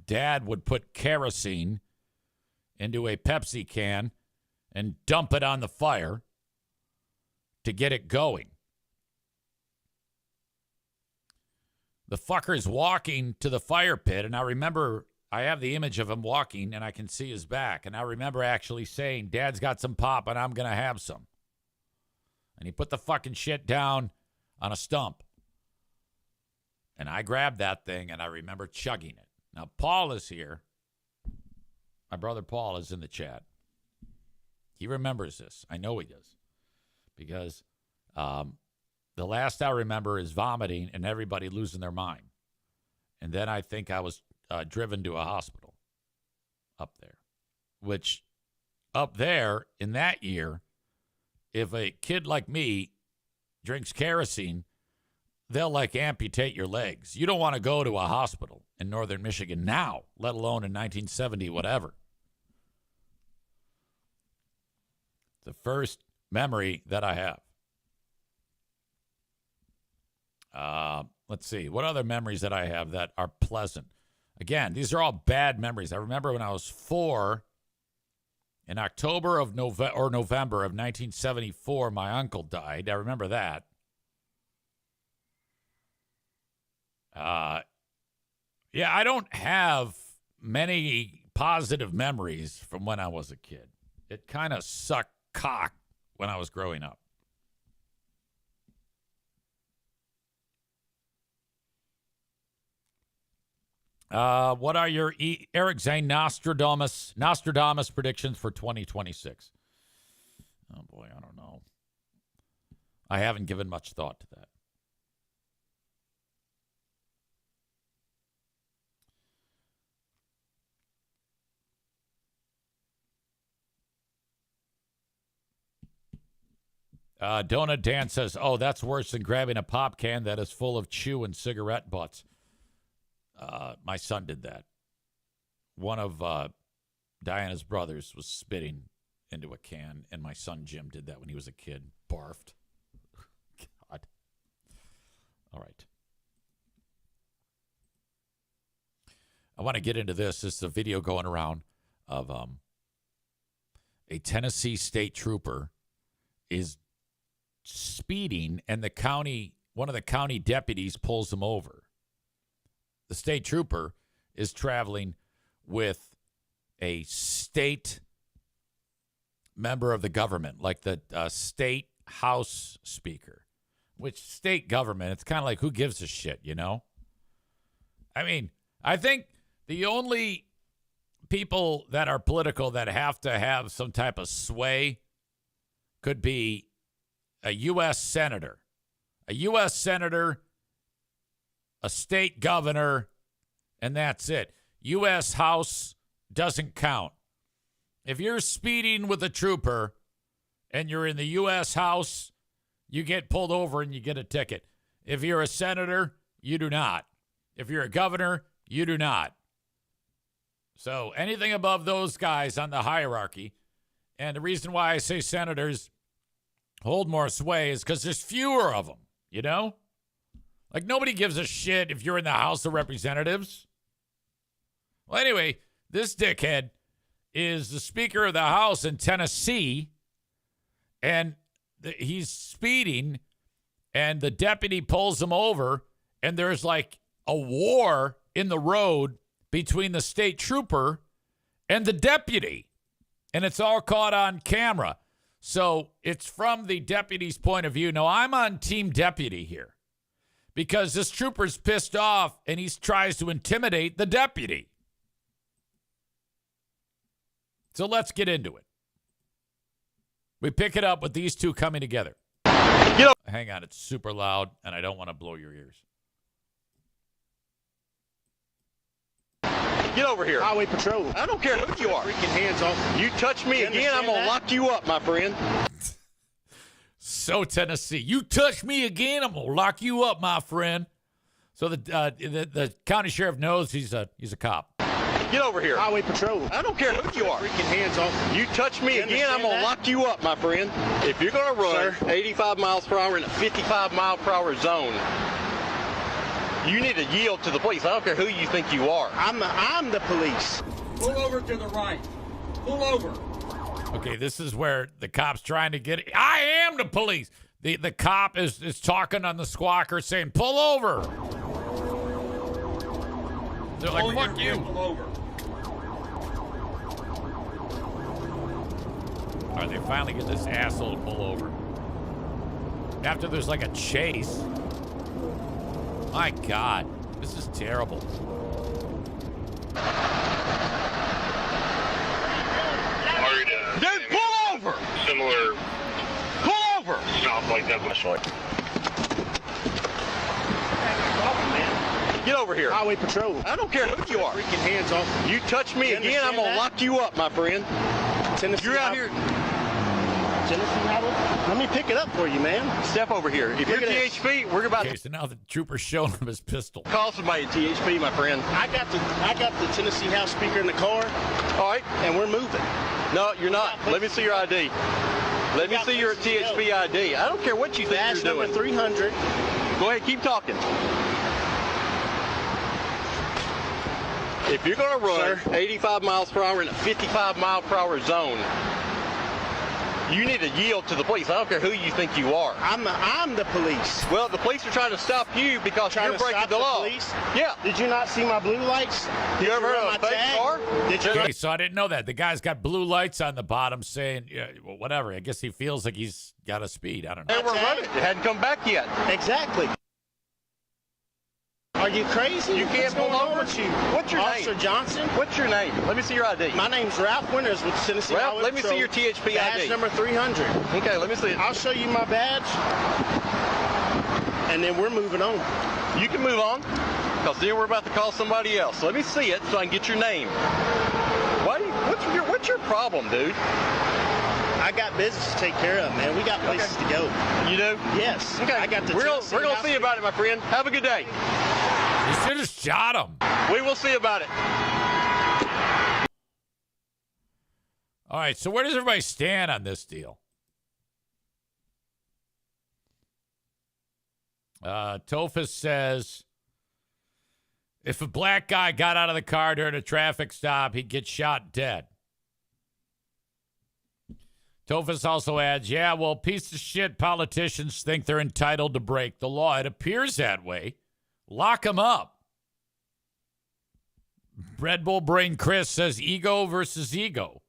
Dad would put kerosene into a Pepsi can and dump it on the fire to get it going. The fucker's walking to the fire pit, and I remember I have the image of him walking, and I can see his back. And I remember actually saying, Dad's got some pop, and I'm going to have some. And he put the fucking shit down on a stump. And I grabbed that thing, and I remember chugging it. Now, Paul is here. My brother Paul is in the chat. He remembers this. I know he does. Because the last I remember is vomiting and everybody losing their mind. And then I think I was driven to a hospital up there. Which, up there, in that year, if a kid like me drinks kerosene, they'll, like, amputate your legs. You don't want to go to a hospital in northern Michigan now, let alone in 1970, whatever. The first memory that I have. Let's see. What other memories that I have that are pleasant? Again, these are all bad memories. I remember when I was 4, in October of November of 1974, my uncle died. I remember that. Yeah, I don't have many positive memories from when I was a kid. It kind of sucked cock when I was growing up. What are your Eric Zane Nostradamus predictions for 2026? Oh boy, I don't know. I haven't given much thought to that. Donut Dan says, oh, that's worse than grabbing a pop can that is full of chew and cigarette butts. My son did that. One of Diana's brothers was spitting into a can, and my son Jim did that when he was a kid. Barfed. God. All right. I want to get into this. This is a video going around of a Tennessee state trooper is speeding, and one of the county deputies pulls him over. The state trooper is traveling with a state member of the government, like the state house speaker, which state government, it's kind of like, who gives a shit, you know? I mean, I think the only people that are political that have to have some type of sway could be a U.S. senator. A U.S. senator, a state governor, and that's it. U.S. House doesn't count. If you're speeding with a trooper and you're in the U.S. House, you get pulled over and you get a ticket. If you're a senator, you do not. If you're a governor, you do not. So anything above those guys on the hierarchy, and the reason why I say senators hold more sway is because there's fewer of them, you know? Like, nobody gives a shit if you're in the House of Representatives. Well, anyway, this dickhead is the Speaker of the House in Tennessee, and he's speeding, and the deputy pulls him over, and there's like a war in the road between the state trooper and the deputy, and it's all caught on camera. So it's from the deputy's point of view. Now, I'm on team deputy here because this trooper's pissed off and he tries to intimidate the deputy. So let's get into it. We pick it up with these two coming together. Hang on, it's super loud, and I don't want to blow your ears. Get over here. Highway Patrol. I don't care who you are. Freaking hands off. You touch me again, I'm going to lock you up, my friend. So, Tennessee, you touch me again, I'm going to lock you up, my friend. So the county sheriff knows he's a cop. Get over here. Highway Patrol. I don't care who you are. Freaking hands off. You touch me again, I'm going to lock you up, my friend. If you're going to run 85 miles per hour in a 55 mile per hour zone, you need to yield to the police. I don't care who you think you are. I'm the police. Pull over to the right. Pull over. Okay, this is where the cop's trying to get it. I am the police. The cop is talking on the squawker saying, pull over. They're like, fuck you. Pull over. All right, they finally get this asshole to pull over. After there's like a chase. My God, this is terrible. Dude, pull over! Similar Pull over! stop like that. Get over here. Highway Patrol. I don't care who you are. Freaking hands off. You touch me again, I'm going to lock you up, my friend. Tennessee You're out here. Tennessee Highway. Let me pick it up for you, man. Step over here. If you're Look at this. THP, we're about Okay, so now the trooper's showing him his pistol. to call somebody at THP, my friend. I got the Tennessee House Speaker in the car, All right. and we're moving. No, you're not. Let me see your ID. Let me see your THP ID. I don't care what you think Badge you're number doing. 300. Go ahead, keep talking. If you're going to run 85 miles per hour in a 55 mile per hour zone, you need to yield to the police. I don't care who you think you are. I'm the police. Well, the police are trying to stop you because Trying you're to breaking stop the law. police? Yeah. Did you not see my blue lights? Did You ever run heard my of a fake tag? car? Did you? Okay, so I didn't know that. The guy's got blue lights on the bottom saying, yeah, well, whatever. I guess he feels like he's got a speed. I don't know. They were running. It hadn't come back yet. Exactly. Are you crazy? You can't What's going pull on over? with you? What's your Officer name? Johnson? What's your name? Let me see your ID. My name's Ralph Winters with Tennessee Ralph, Highway let me see Patrol. your THP Badge ID. number 300. Okay, let me see it. I'll show you my badge, and then we're moving on. You can move on, because then we're about to call somebody else. Let me see it so I can get your name. What's your problem, dude? I got business to take care of, man. We got places to go. You do? Yes. Okay. I got the We're Tennessee gonna House see about it, my friend. Have a good day. You should have shot him. We will see about it. All right, so where does everybody stand on this deal? Tophus says, if a black guy got out of the car during a traffic stop, he'd get shot dead. Tofus also adds, yeah, well, piece of shit politicians think they're entitled to break the law. It appears that way. Lock them up. Red Bull Brain Chris says ego versus ego.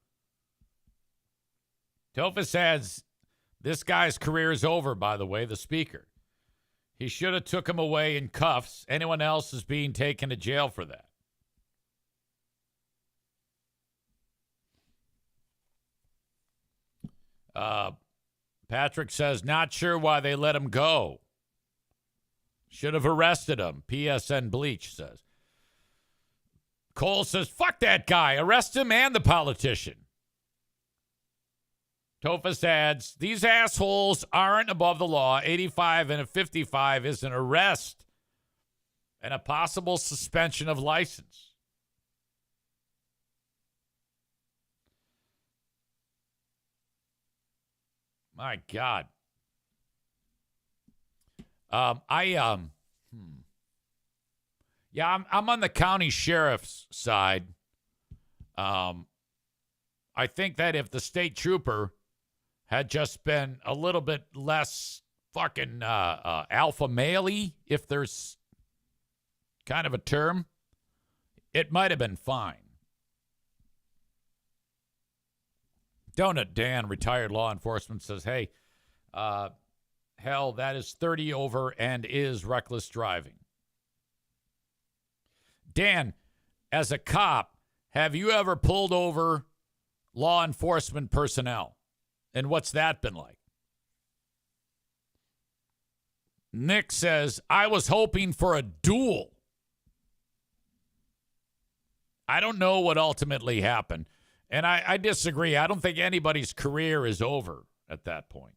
Tofus adds, this guy's career is over, by the way, the speaker. He should have took him away in cuffs. Anyone else is being taken to jail for that. Patrick says, not sure why they let him go. Should have arrested him, PSN Bleach says. Cole says, fuck that guy. Arrest him and the politician. Tofus adds, these assholes aren't above the law. 85 and a 55 is an arrest and a possible suspension of license. My God. Yeah, I'm on the county sheriff's side. I think that if the state trooper had just been a little bit less fucking alpha male-y, if there's kind of a term, it might have been fine. Donut Dan, retired law enforcement, says, hey, hell, that is 30 over and is reckless driving. Dan, as a cop, have you ever pulled over law enforcement personnel? And what's that been like? Nick says, I was hoping for a duel. I don't know what ultimately happened. And I disagree. I don't think anybody's career is over at that point.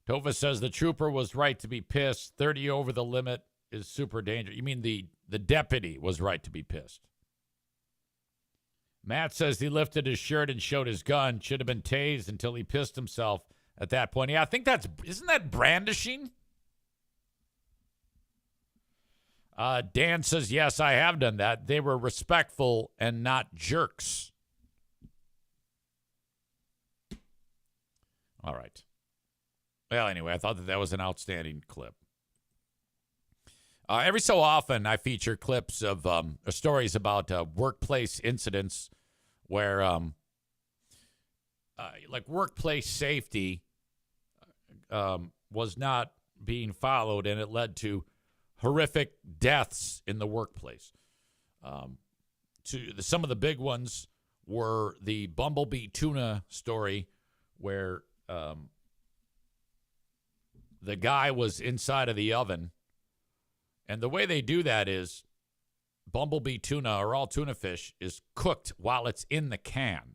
Tova says the trooper was right to be pissed. 30 over the limit is super dangerous. You mean the deputy was right to be pissed. Matt says he lifted his shirt and showed his gun. Should have been tased until he pissed himself at that point. Yeah, I think isn't that brandishing? Dan says, yes, I have done that. They were respectful and not jerks. All right. Well, anyway, I thought that was an outstanding clip. Every so often, I feature clips of stories about workplace incidents where, like workplace safety was not being followed, and it led to horrific deaths in the workplace. Some of the big ones were the Bumblebee tuna story, where the guy was inside of the oven. And the way they do that is Bumblebee tuna, or all tuna fish, is cooked while it's in the can.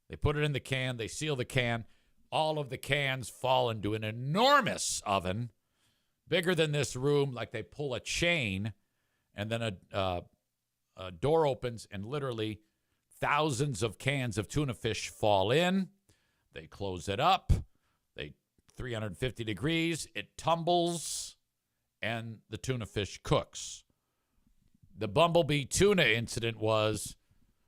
They put it in the can. They seal the can. All of the cans fall into an enormous oven, bigger than this room. Like they pull a chain, and then a door opens, and literally thousands of cans of tuna fish fall in. They close it up. 350 degrees. It tumbles, and the tuna fish cooks. The Bumblebee tuna incident was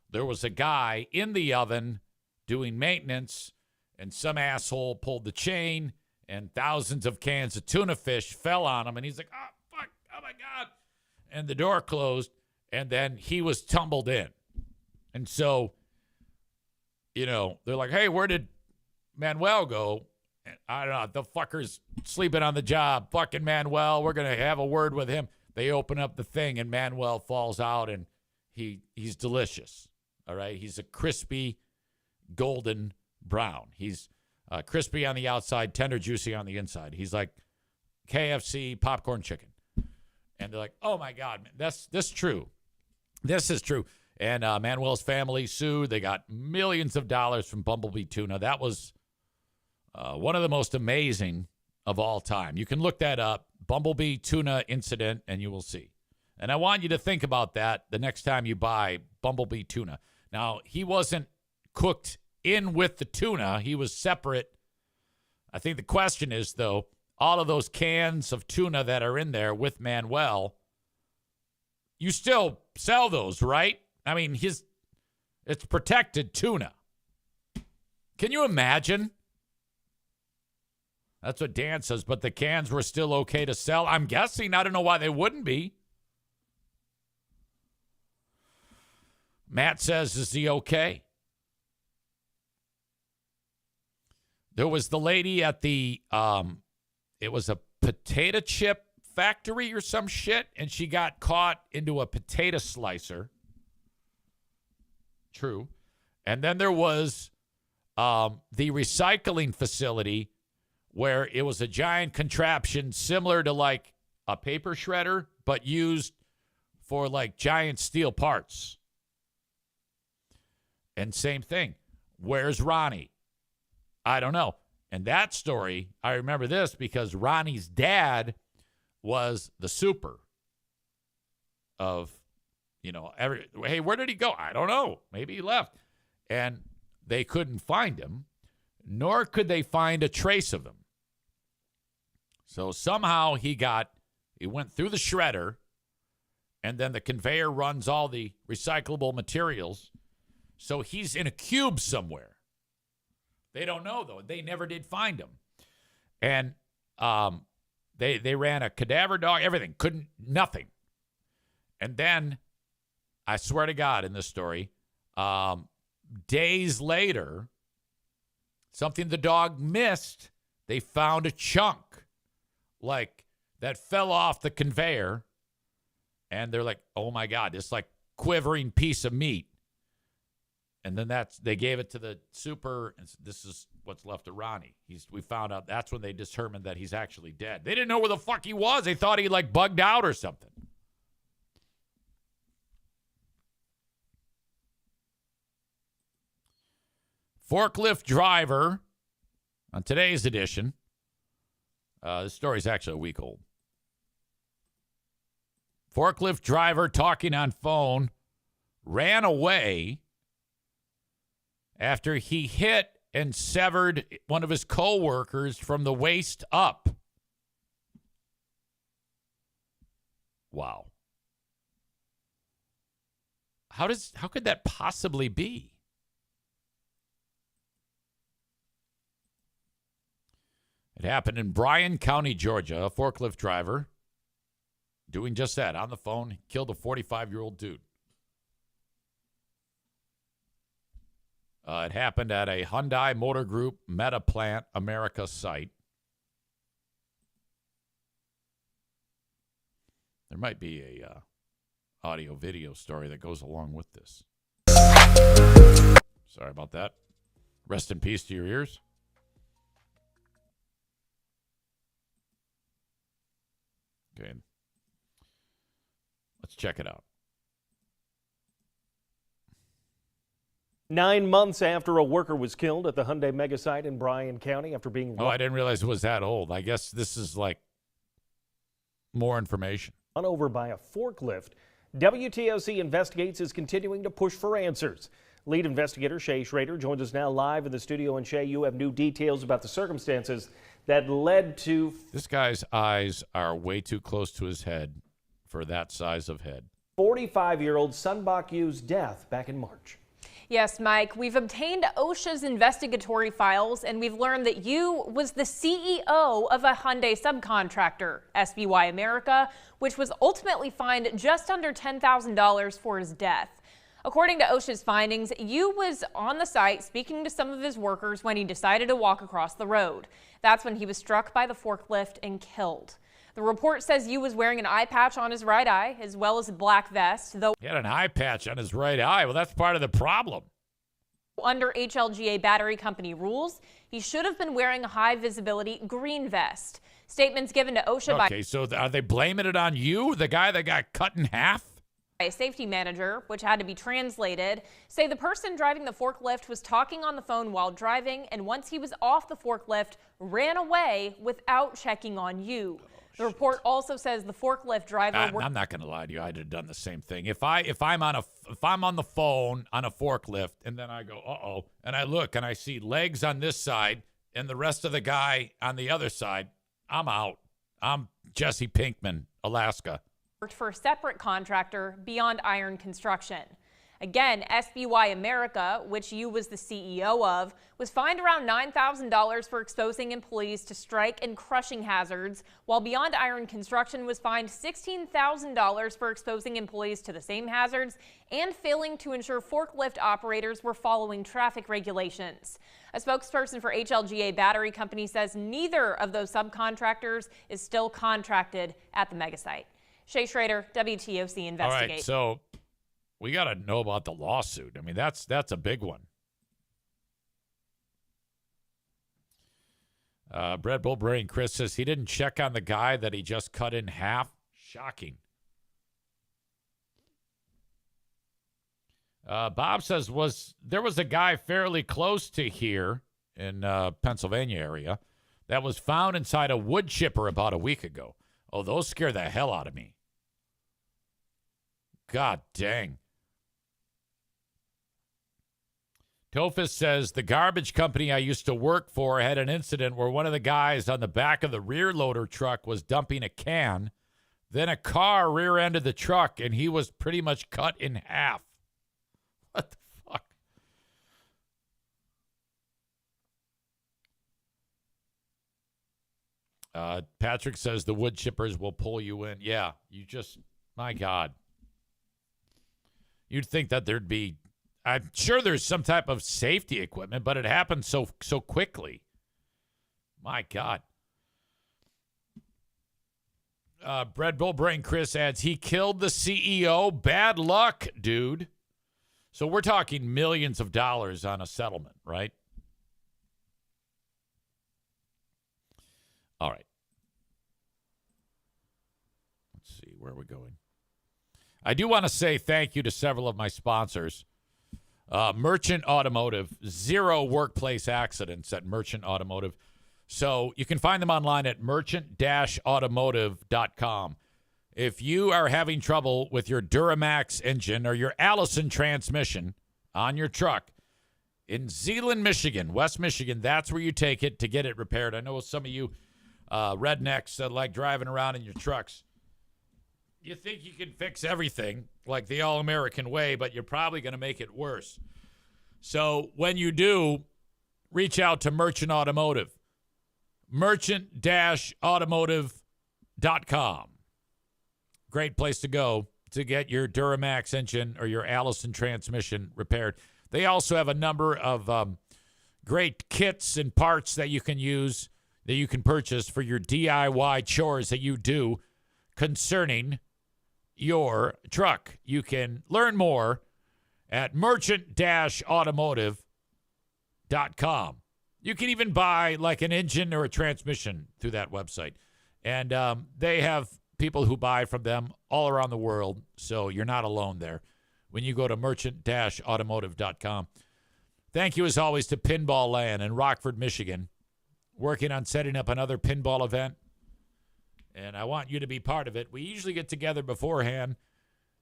there was a guy in the oven doing maintenance, and some asshole pulled the chain, and thousands of cans of tuna fish fell on him, and he's like, oh, fuck, oh, my God. And the door closed, and then he was tumbled in. And so, they're like, hey, where did Manuel go? And I don't know, the fucker's sleeping on the job. Fucking Manuel, we're going to have a word with him. They open up the thing, and Manuel falls out, and he's delicious. All right? He's a crispy, golden brown. He's crispy on the outside, tender, juicy on the inside. He's like KFC popcorn chicken. And they're like, oh, my God, man, this is true. This is true. And Manuel's family sued. They got millions of dollars from Bumblebee tuna. That was one of the most amazing of all time. You can look that up, Bumblebee tuna incident, and you will see. And I want you to think about that the next time you buy Bumblebee tuna. Now, he wasn't cooked in with the tuna. He was separate. I think the question is, though, all of those cans of tuna that are in there with Manuel, you still sell those, right? I mean, It's protected tuna. Can you imagine? That's what Dan says, but the cans were still okay to sell. I'm guessing. I don't know why they wouldn't be. Matt says, is he okay? There was the lady at the, it was a potato chip factory or some shit, and she got caught into a potato slicer. True. And then there was the recycling facility where it was a giant contraption similar to like a paper shredder, but used for like giant steel parts. And same thing. Where's Ronnie? I don't know. And that story, I remember this because Ronnie's dad was the super of, hey, where did he go? I don't know. Maybe he left. And they couldn't find him, nor could they find a trace of him. So somehow he went through the shredder, and then the conveyor runs all the recyclable materials. So he's in a cube somewhere. They don't know, though. They never did find him. And they ran a cadaver dog, everything. Nothing. And then, I swear to God in this story, days later, something the dog missed, they found a chunk like that fell off the conveyor. And they're like, oh my God, this like quivering piece of meat. And then they gave it to the super, and this is what's left of Ronnie. We found out that's when they determined that he's actually dead. They didn't know where the fuck he was. They thought he like bugged out or something. Forklift driver on today's edition. This story's actually a week old. Forklift driver talking on phone ran away after he hit and severed one of his co-workers from the waist up. Wow. How could that possibly be? It happened in Bryan County, Georgia. A forklift driver doing just that on the phone killed a 45-year-old dude. It happened at a Hyundai Motor Group Meta Plant America site. There might be a audio-video story that goes along with this. Sorry about that. Rest in peace to your ears. Okay. Let's check it out. 9 months after a worker was killed at the Hyundai mega site in Bryan County after being I didn't realize it was that old. I guess this is like more information. run over by a forklift. WTOC Investigates is continuing to push for answers. Lead investigator Shay Schrader joins us now live in the studio. And Shay, you have new details about the circumstances that led to... This guy's eyes are way too close to his head for that size of head. 45-year-old Sun Bak-Yu's death back in March. Yes, Mike, we've obtained OSHA's investigatory files, and we've learned that Yu was the CEO of a Hyundai subcontractor, SBY America, which was ultimately fined just under $10,000 for his death. According to OSHA's findings, Yu was on the site speaking to some of his workers when he decided to walk across the road. That's when he was struck by the forklift and killed. The report says Yu was wearing an eye patch on his right eye, as well as a black vest, though He had an eye patch on his right eye. Well, that's part of the problem. under HLGA Battery Company rules, he should have been wearing a high-visibility green vest. Statements given to OSHA by Okay, so are they blaming it on you, the guy that got cut in half? a safety manager, which had to be translated, say the person driving the forklift was talking on the phone while driving, and once he was off the forklift, ran away without checking on Yu. The report also says the forklift driver... I'm not going to lie to you. I'd have done the same thing. If I'm on the phone on a forklift and then I go, uh-oh, and I look and I see legs on this side and the rest of the guy on the other side, I'm out. I'm Jesse Pinkman, Alaska. worked for a separate contractor, Beyond Iron Construction. Again, SBY America, which you was the CEO of, was fined around $9,000 for exposing employees to strike and crushing hazards, while Beyond Iron Construction was fined $16,000 for exposing employees to the same hazards and failing to ensure forklift operators were following traffic regulations. A spokesperson for HLGA Battery Company says neither of those subcontractors is still contracted at the megasite. Shay Schrader, WTOC Investigate. All right, so we got to know about the lawsuit. I mean, that's a big one. Bread Bull Brain Chris says he didn't check on the guy that he just cut in half. Shocking. Bob says there was a guy fairly close to here in Pennsylvania area that was found inside a wood chipper about a week ago. Oh, those scare the hell out of me. God dang. Tophus says the garbage company I used to work for had an incident where one of the guys on the back of the rear loader truck was dumping a can. Then a car rear-ended the truck, and he was pretty much cut in half. What the fuck? Patrick says the wood chippers will pull you in. Yeah, my God. You'd think that there'd be, I'm sure there's some type of safety equipment, but it happened so quickly. My God. Bread Bull Brain Chris adds, he killed the CEO. Bad luck, dude. So we're talking millions of dollars on a settlement, right? All right. Let's see, where are we going? I do want to say thank you to several of my sponsors. Merchant Automotive, 0 workplace accidents at Merchant Automotive. So you can find them online at merchant-automotive.com. If you are having trouble with your Duramax engine or your Allison transmission on your truck in Zeeland, Michigan, West Michigan, that's where you take it to get it repaired. I know some of you rednecks that like driving around in your trucks. You think you can fix everything like the all-American way, but you're probably going to make it worse. So when you do, reach out to Merchant Automotive. Merchant-automotive.com. Great place to go to get your Duramax engine or your Allison transmission repaired. They also have a number of great kits and parts that you can use, that you can purchase for your DIY chores that you do concerning your truck. You can learn more at merchant-automotive.com. You can even buy like an engine or a transmission through that website. And they have people who buy from them all around the world, so you're not alone there when you go to merchant-automotive.com. Thank you, as always, to Pinball Land in Rockford, Michigan, working on setting up another pinball event. And I want you to be part of it. We usually get together beforehand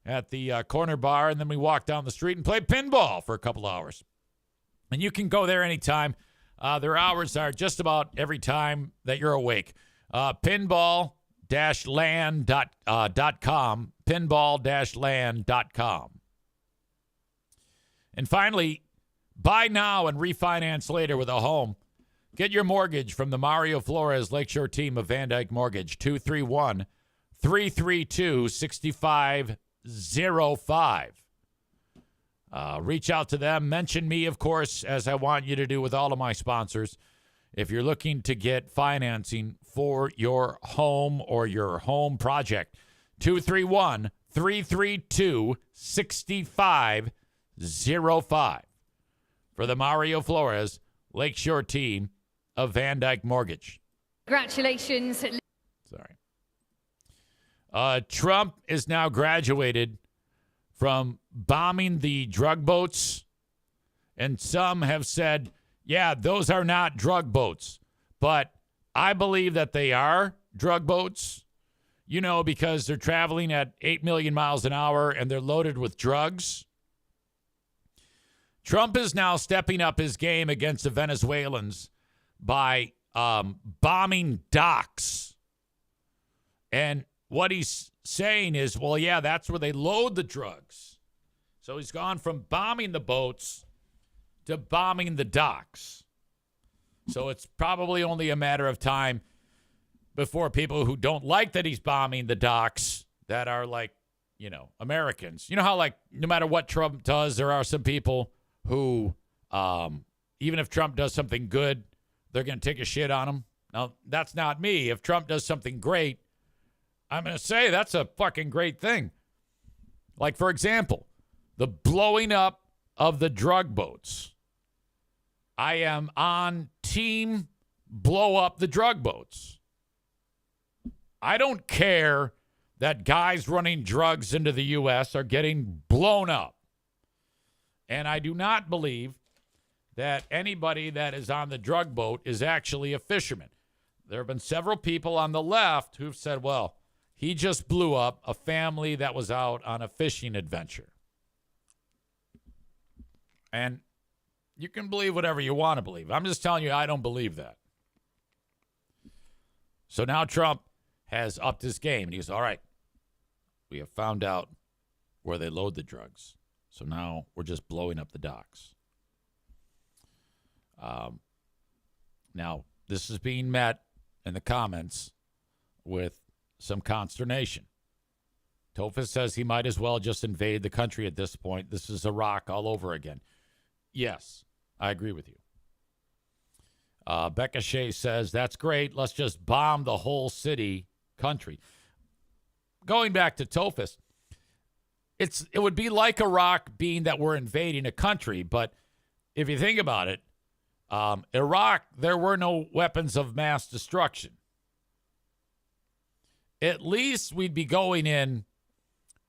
at the corner bar, and then we walk down the street and play pinball for a couple hours. And you can go there anytime. Their hours are just about every time that you're awake. Pinball-land.com. Pinball-land.com. And finally, buy now and refinance later with a home. Get your mortgage from the Mario Flores Lakeshore team of Van Dyke Mortgage, 231-332-6505. Reach out to them. Mention me, of course, as I want you to do with all of my sponsors. If you're looking to get financing for your home or your home project, 231-332-6505 for the Mario Flores Lakeshore team of Van Dyke Mortgage. Congratulations. Sorry. Trump is now graduated from bombing the drug boats, and some have said, yeah, those are not drug boats. But I believe that they are drug boats, you know, because they're traveling at 8 million miles an hour and they're loaded with drugs. Trump is now stepping up his game against the Venezuelans by bombing docks. And what he's saying is, well, yeah, that's where they load the drugs. So he's gone from bombing the boats to bombing the docks. So it's probably only a matter of time before people who don't like that he's bombing the docks, that are like, Americans. You know how, like, no matter what Trump does, there are some people who, even if Trump does something good, they're going to take a shit on him. Now, that's not me. If Trump does something great, I'm going to say that's a fucking great thing. Like, for example, the blowing up of the drug boats. I am on team blow up the drug boats. I don't care that guys running drugs into the U.S. are getting blown up. And I do not believe that anybody that is on the drug boat is actually a fisherman. There have been several people on the left who've said, well, he just blew up a family that was out on a fishing adventure. And you can believe whatever you want to believe. I'm just telling you, I don't believe that. So now Trump has upped his game. And he goes, all right, we have found out where they load the drugs. So now we're just blowing up the docks. Now, this is being met in the comments with some consternation. Tophus says he might as well just invade the country at this point. This is Iraq all over again. Yes, I agree with you. Becca Shea says, that's great. Let's just bomb the whole country. Going back to Tophus, it would be like Iraq being that we're invading a country. But if you think about it, Iraq, there were no weapons of mass destruction. At least we'd be going in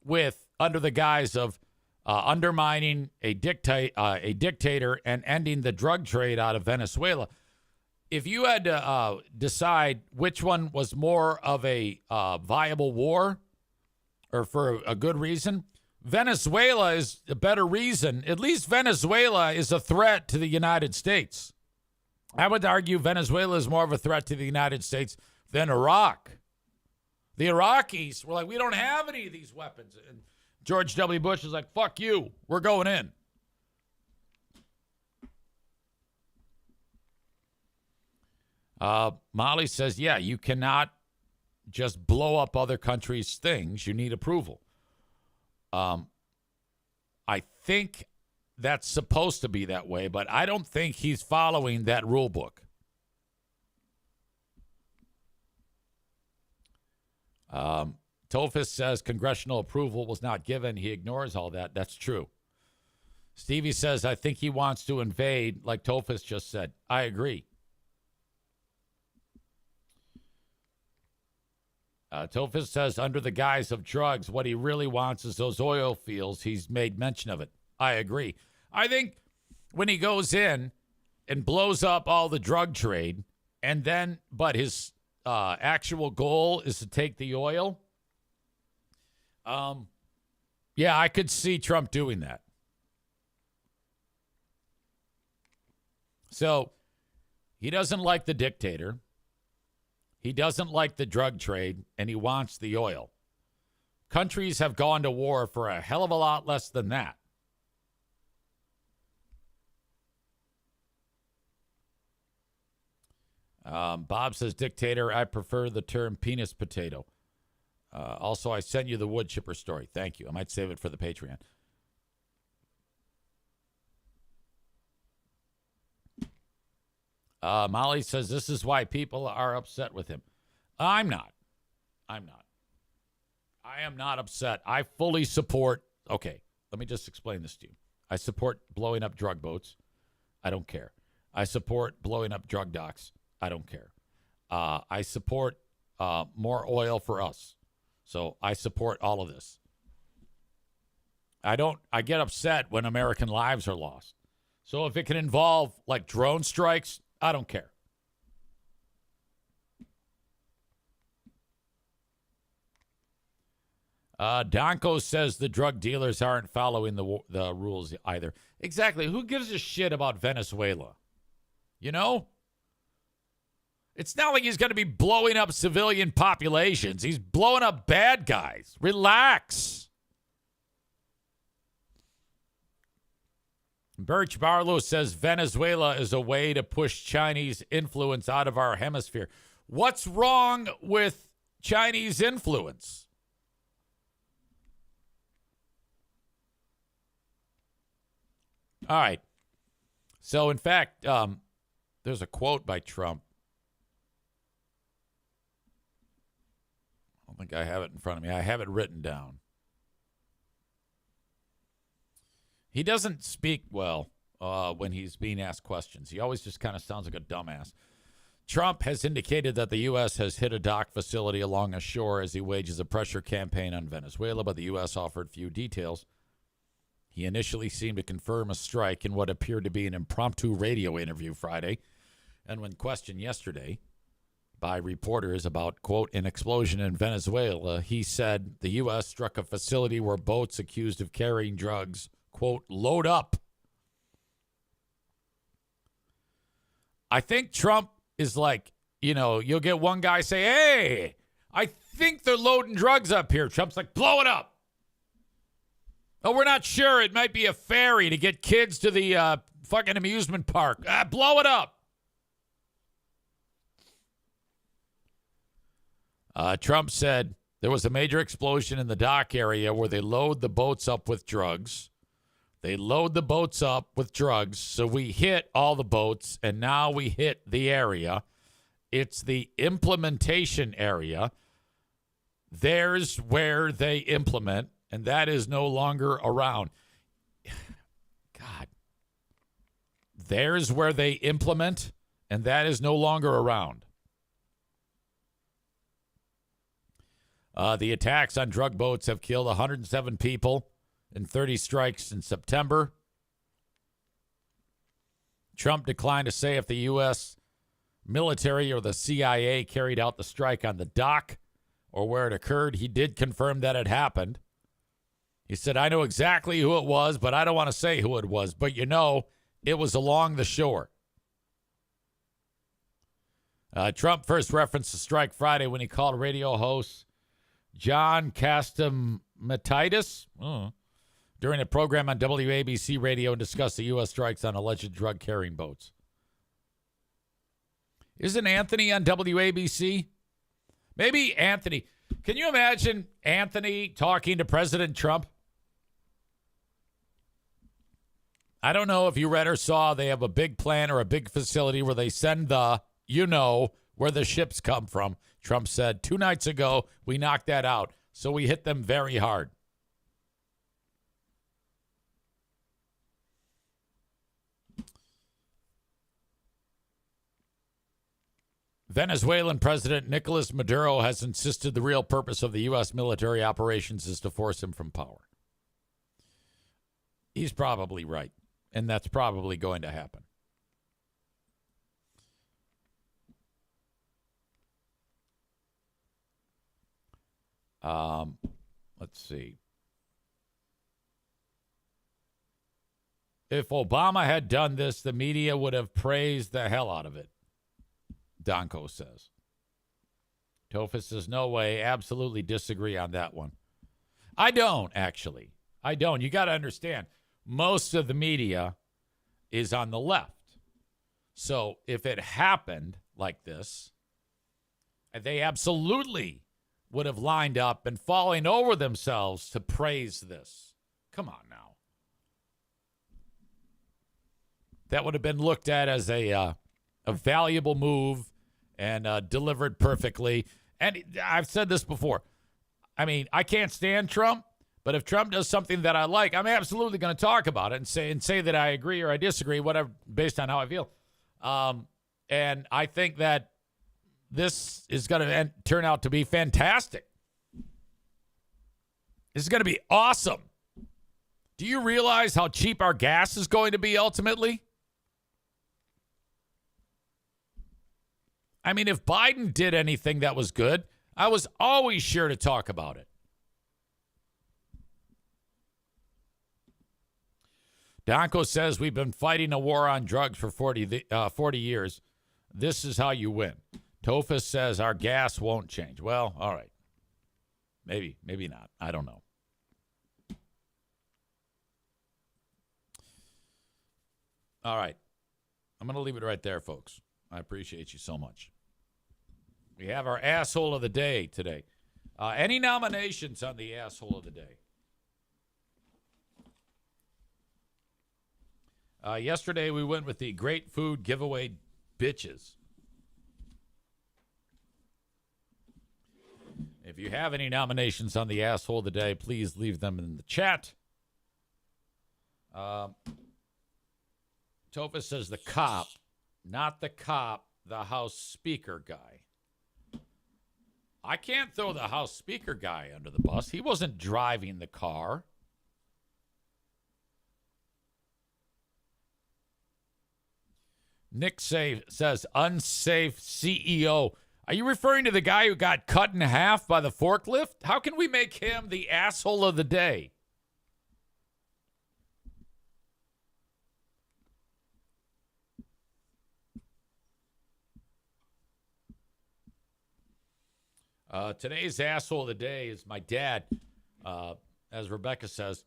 with, under the guise of undermining a dictator and ending the drug trade out of Venezuela. If you had to decide which one was more of a viable war, or for a good reason, Venezuela is a better reason. At least Venezuela is a threat to the United States. I would argue Venezuela is more of a threat to the United States than Iraq. The Iraqis were like, we don't have any of these weapons. And George W. Bush is like, fuck you, we're going in. Molly says, yeah, you cannot just blow up other countries' things. You need approval. I think that's supposed to be that way, but I don't think he's following that rule book. Tophus says congressional approval was not given. He ignores all that. That's true. Stevie says, I think he wants to invade, like Tophus just said. I agree. Tophus says, under the guise of drugs, what he really wants is those oil fields. He's made mention of it. I agree. I think when he goes in and blows up all the drug trade, and then, but his actual goal is to take the oil. Yeah, I could see Trump doing that. So he doesn't like the dictator. He doesn't like the drug trade, and he wants the oil. Countries have gone to war for a hell of a lot less than that. Bob says, dictator, I prefer the term penis potato. Also, I sent you the wood chipper story. Thank you. I might save it for the Patreon. Molly says, this is why people are upset with him. I'm not. I am not upset. I fully support. Okay, let me just explain this to you. I support blowing up drug boats. I don't care. I support blowing up drug docks. I don't care. I support more oil for us. So I support all of this. I get upset when American lives are lost. So if it can involve like drone strikes, I don't care. Donko says the drug dealers aren't following the rules either. Exactly. Who gives a shit about Venezuela? You know? It's not like he's going to be blowing up civilian populations. He's blowing up bad guys. Relax. Birch Barlow says Venezuela is a way to push Chinese influence out of our hemisphere. What's wrong with Chinese influence? All right. So, in fact, there's a quote by Trump. I don't think I have it in front of me. I have it written down. He doesn't speak well when he's being asked questions. He always just kind of sounds like a dumbass. Trump has indicated that the U.S. has hit a dock facility along a shore as he wages a pressure campaign on Venezuela, but the U.S. offered few details. He initially seemed to confirm a strike in what appeared to be an impromptu radio interview Friday. And when questioned yesterday by reporters about, quote, an explosion in Venezuela, he said the U.S. struck a facility where boats accused of carrying drugs, quote, load up. I think Trump is like, you know, you'll get one guy say, hey, I think they're loading drugs up here. Trump's like, blow it up. Oh, we're not sure. It might be a ferry to get kids to the fucking amusement park. Blow it up. Trump said there was a major explosion in the dock area where they load the boats up with drugs. They load the boats up with drugs, so we hit all the boats, and now we hit the area. It's the implementation area. There's where they implement, and that is no longer around. God. There's where they implement, and that is no longer around. The attacks on drug boats have killed 107 people in 30 strikes in September. Trump declined to say if the U.S. military or the CIA carried out the strike on the dock or where it occurred. He did confirm that it happened. He said, I know exactly who it was, but I don't want to say who it was. But, you know, it was along the shore. Trump first referenced the strike Friday when he called radio host John Catsimatidis during a program on WABC radio and discussed the U.S. strikes on alleged drug-carrying boats. Isn't Anthony on WABC? Maybe Anthony. Can you imagine Anthony talking to President Trump? I don't know if you read or saw, they have a big plan or a big facility where they send the, you know, where the ships come from. Trump said 2 nights ago, we knocked that out. So we hit them very hard. Venezuelan President Nicolas Maduro has insisted the real purpose of the U.S. military operations is to force him from power. He's probably right, and that's probably going to happen. Let's see. If Obama had done this, the media would have praised the hell out of it, Donko says. Tophus says, no way. Absolutely disagree on that one. I don't, actually. I don't. You got to understand, most of the media is on the left. So if it happened like this, they absolutely would have lined up and falling over themselves to praise this. Come on now. That would have been looked at as a valuable move and delivered perfectly. And I've said this before. I mean, I can't stand Trump, but if Trump does something that I like, I'm absolutely going to talk about it and say that I agree or I disagree, whatever, based on how I feel. And I think that this is going to turn out to be fantastic. This is going to be awesome. Do you realize how cheap our gas is going to be ultimately? I mean, if Biden did anything that was good, I was always sure to talk about it. Donko says we've been fighting a war on drugs for 40 years. This is how you win. Tophus says our gas won't change. Well, all right. Maybe not. I don't know. All right. I'm going to leave it right there, folks. I appreciate you so much. We have our asshole of the day today. Any nominations on the asshole of the day? Yesterday, we went with the great food giveaway bitches. If you have any nominations on the asshole of the day, please leave them in the chat. Topher says the cop, not the cop, the House Speaker guy. I can't throw the House Speaker guy under the bus. He wasn't driving the car. Nick says, unsafe CEO. Are you referring to the guy who got cut in half by the forklift? How can we make him the asshole of the day? Today's asshole of the day is my dad, as Rebecca says,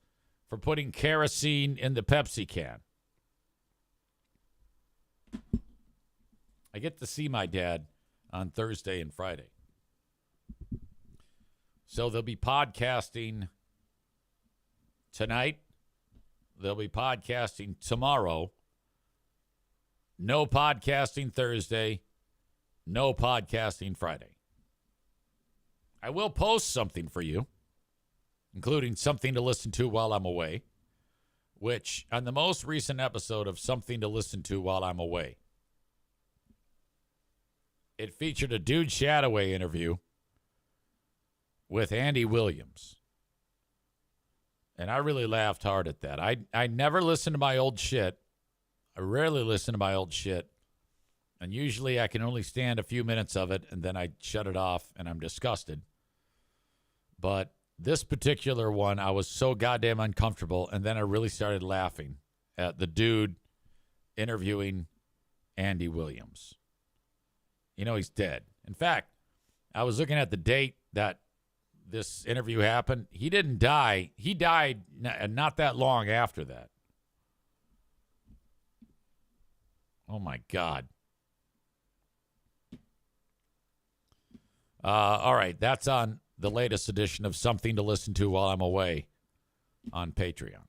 for putting kerosene in the Pepsi can. I get to see my dad on Thursday and Friday. So they'll be podcasting tonight. They'll be podcasting tomorrow. No podcasting Thursday. No podcasting Friday. I will post something for you, including something to listen to while I'm away, which on the most recent episode of Something to Listen to While I'm Away, it featured a Dude Shadoway interview with Andy Williams. And I really laughed hard at that. I never listen to my old shit. I rarely listen to my old shit. And usually I can only stand a few minutes of it, and then I shut it off, and I'm disgusted. But this particular one, I was so goddamn uncomfortable, and then I really started laughing at the dude interviewing Andy Williams. You know, he's dead. In fact, I was looking at the date that this interview happened. He didn't die. He died not that long after that. Oh, my God. All right, that's on the latest edition of Something to Listen to While I'm Away on Patreon.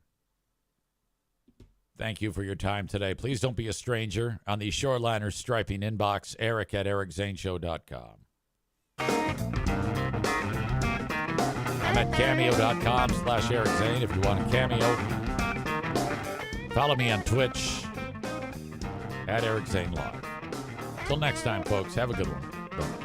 Thank you for your time today. Please don't be a stranger. On the Shoreliner Striping inbox, Eric at ericzaneshow.com. I'm at cameo.com/Eric Zane if you want a cameo. Follow me on Twitch at Eric Zane Live. Till next time, folks, have a good one. Bye.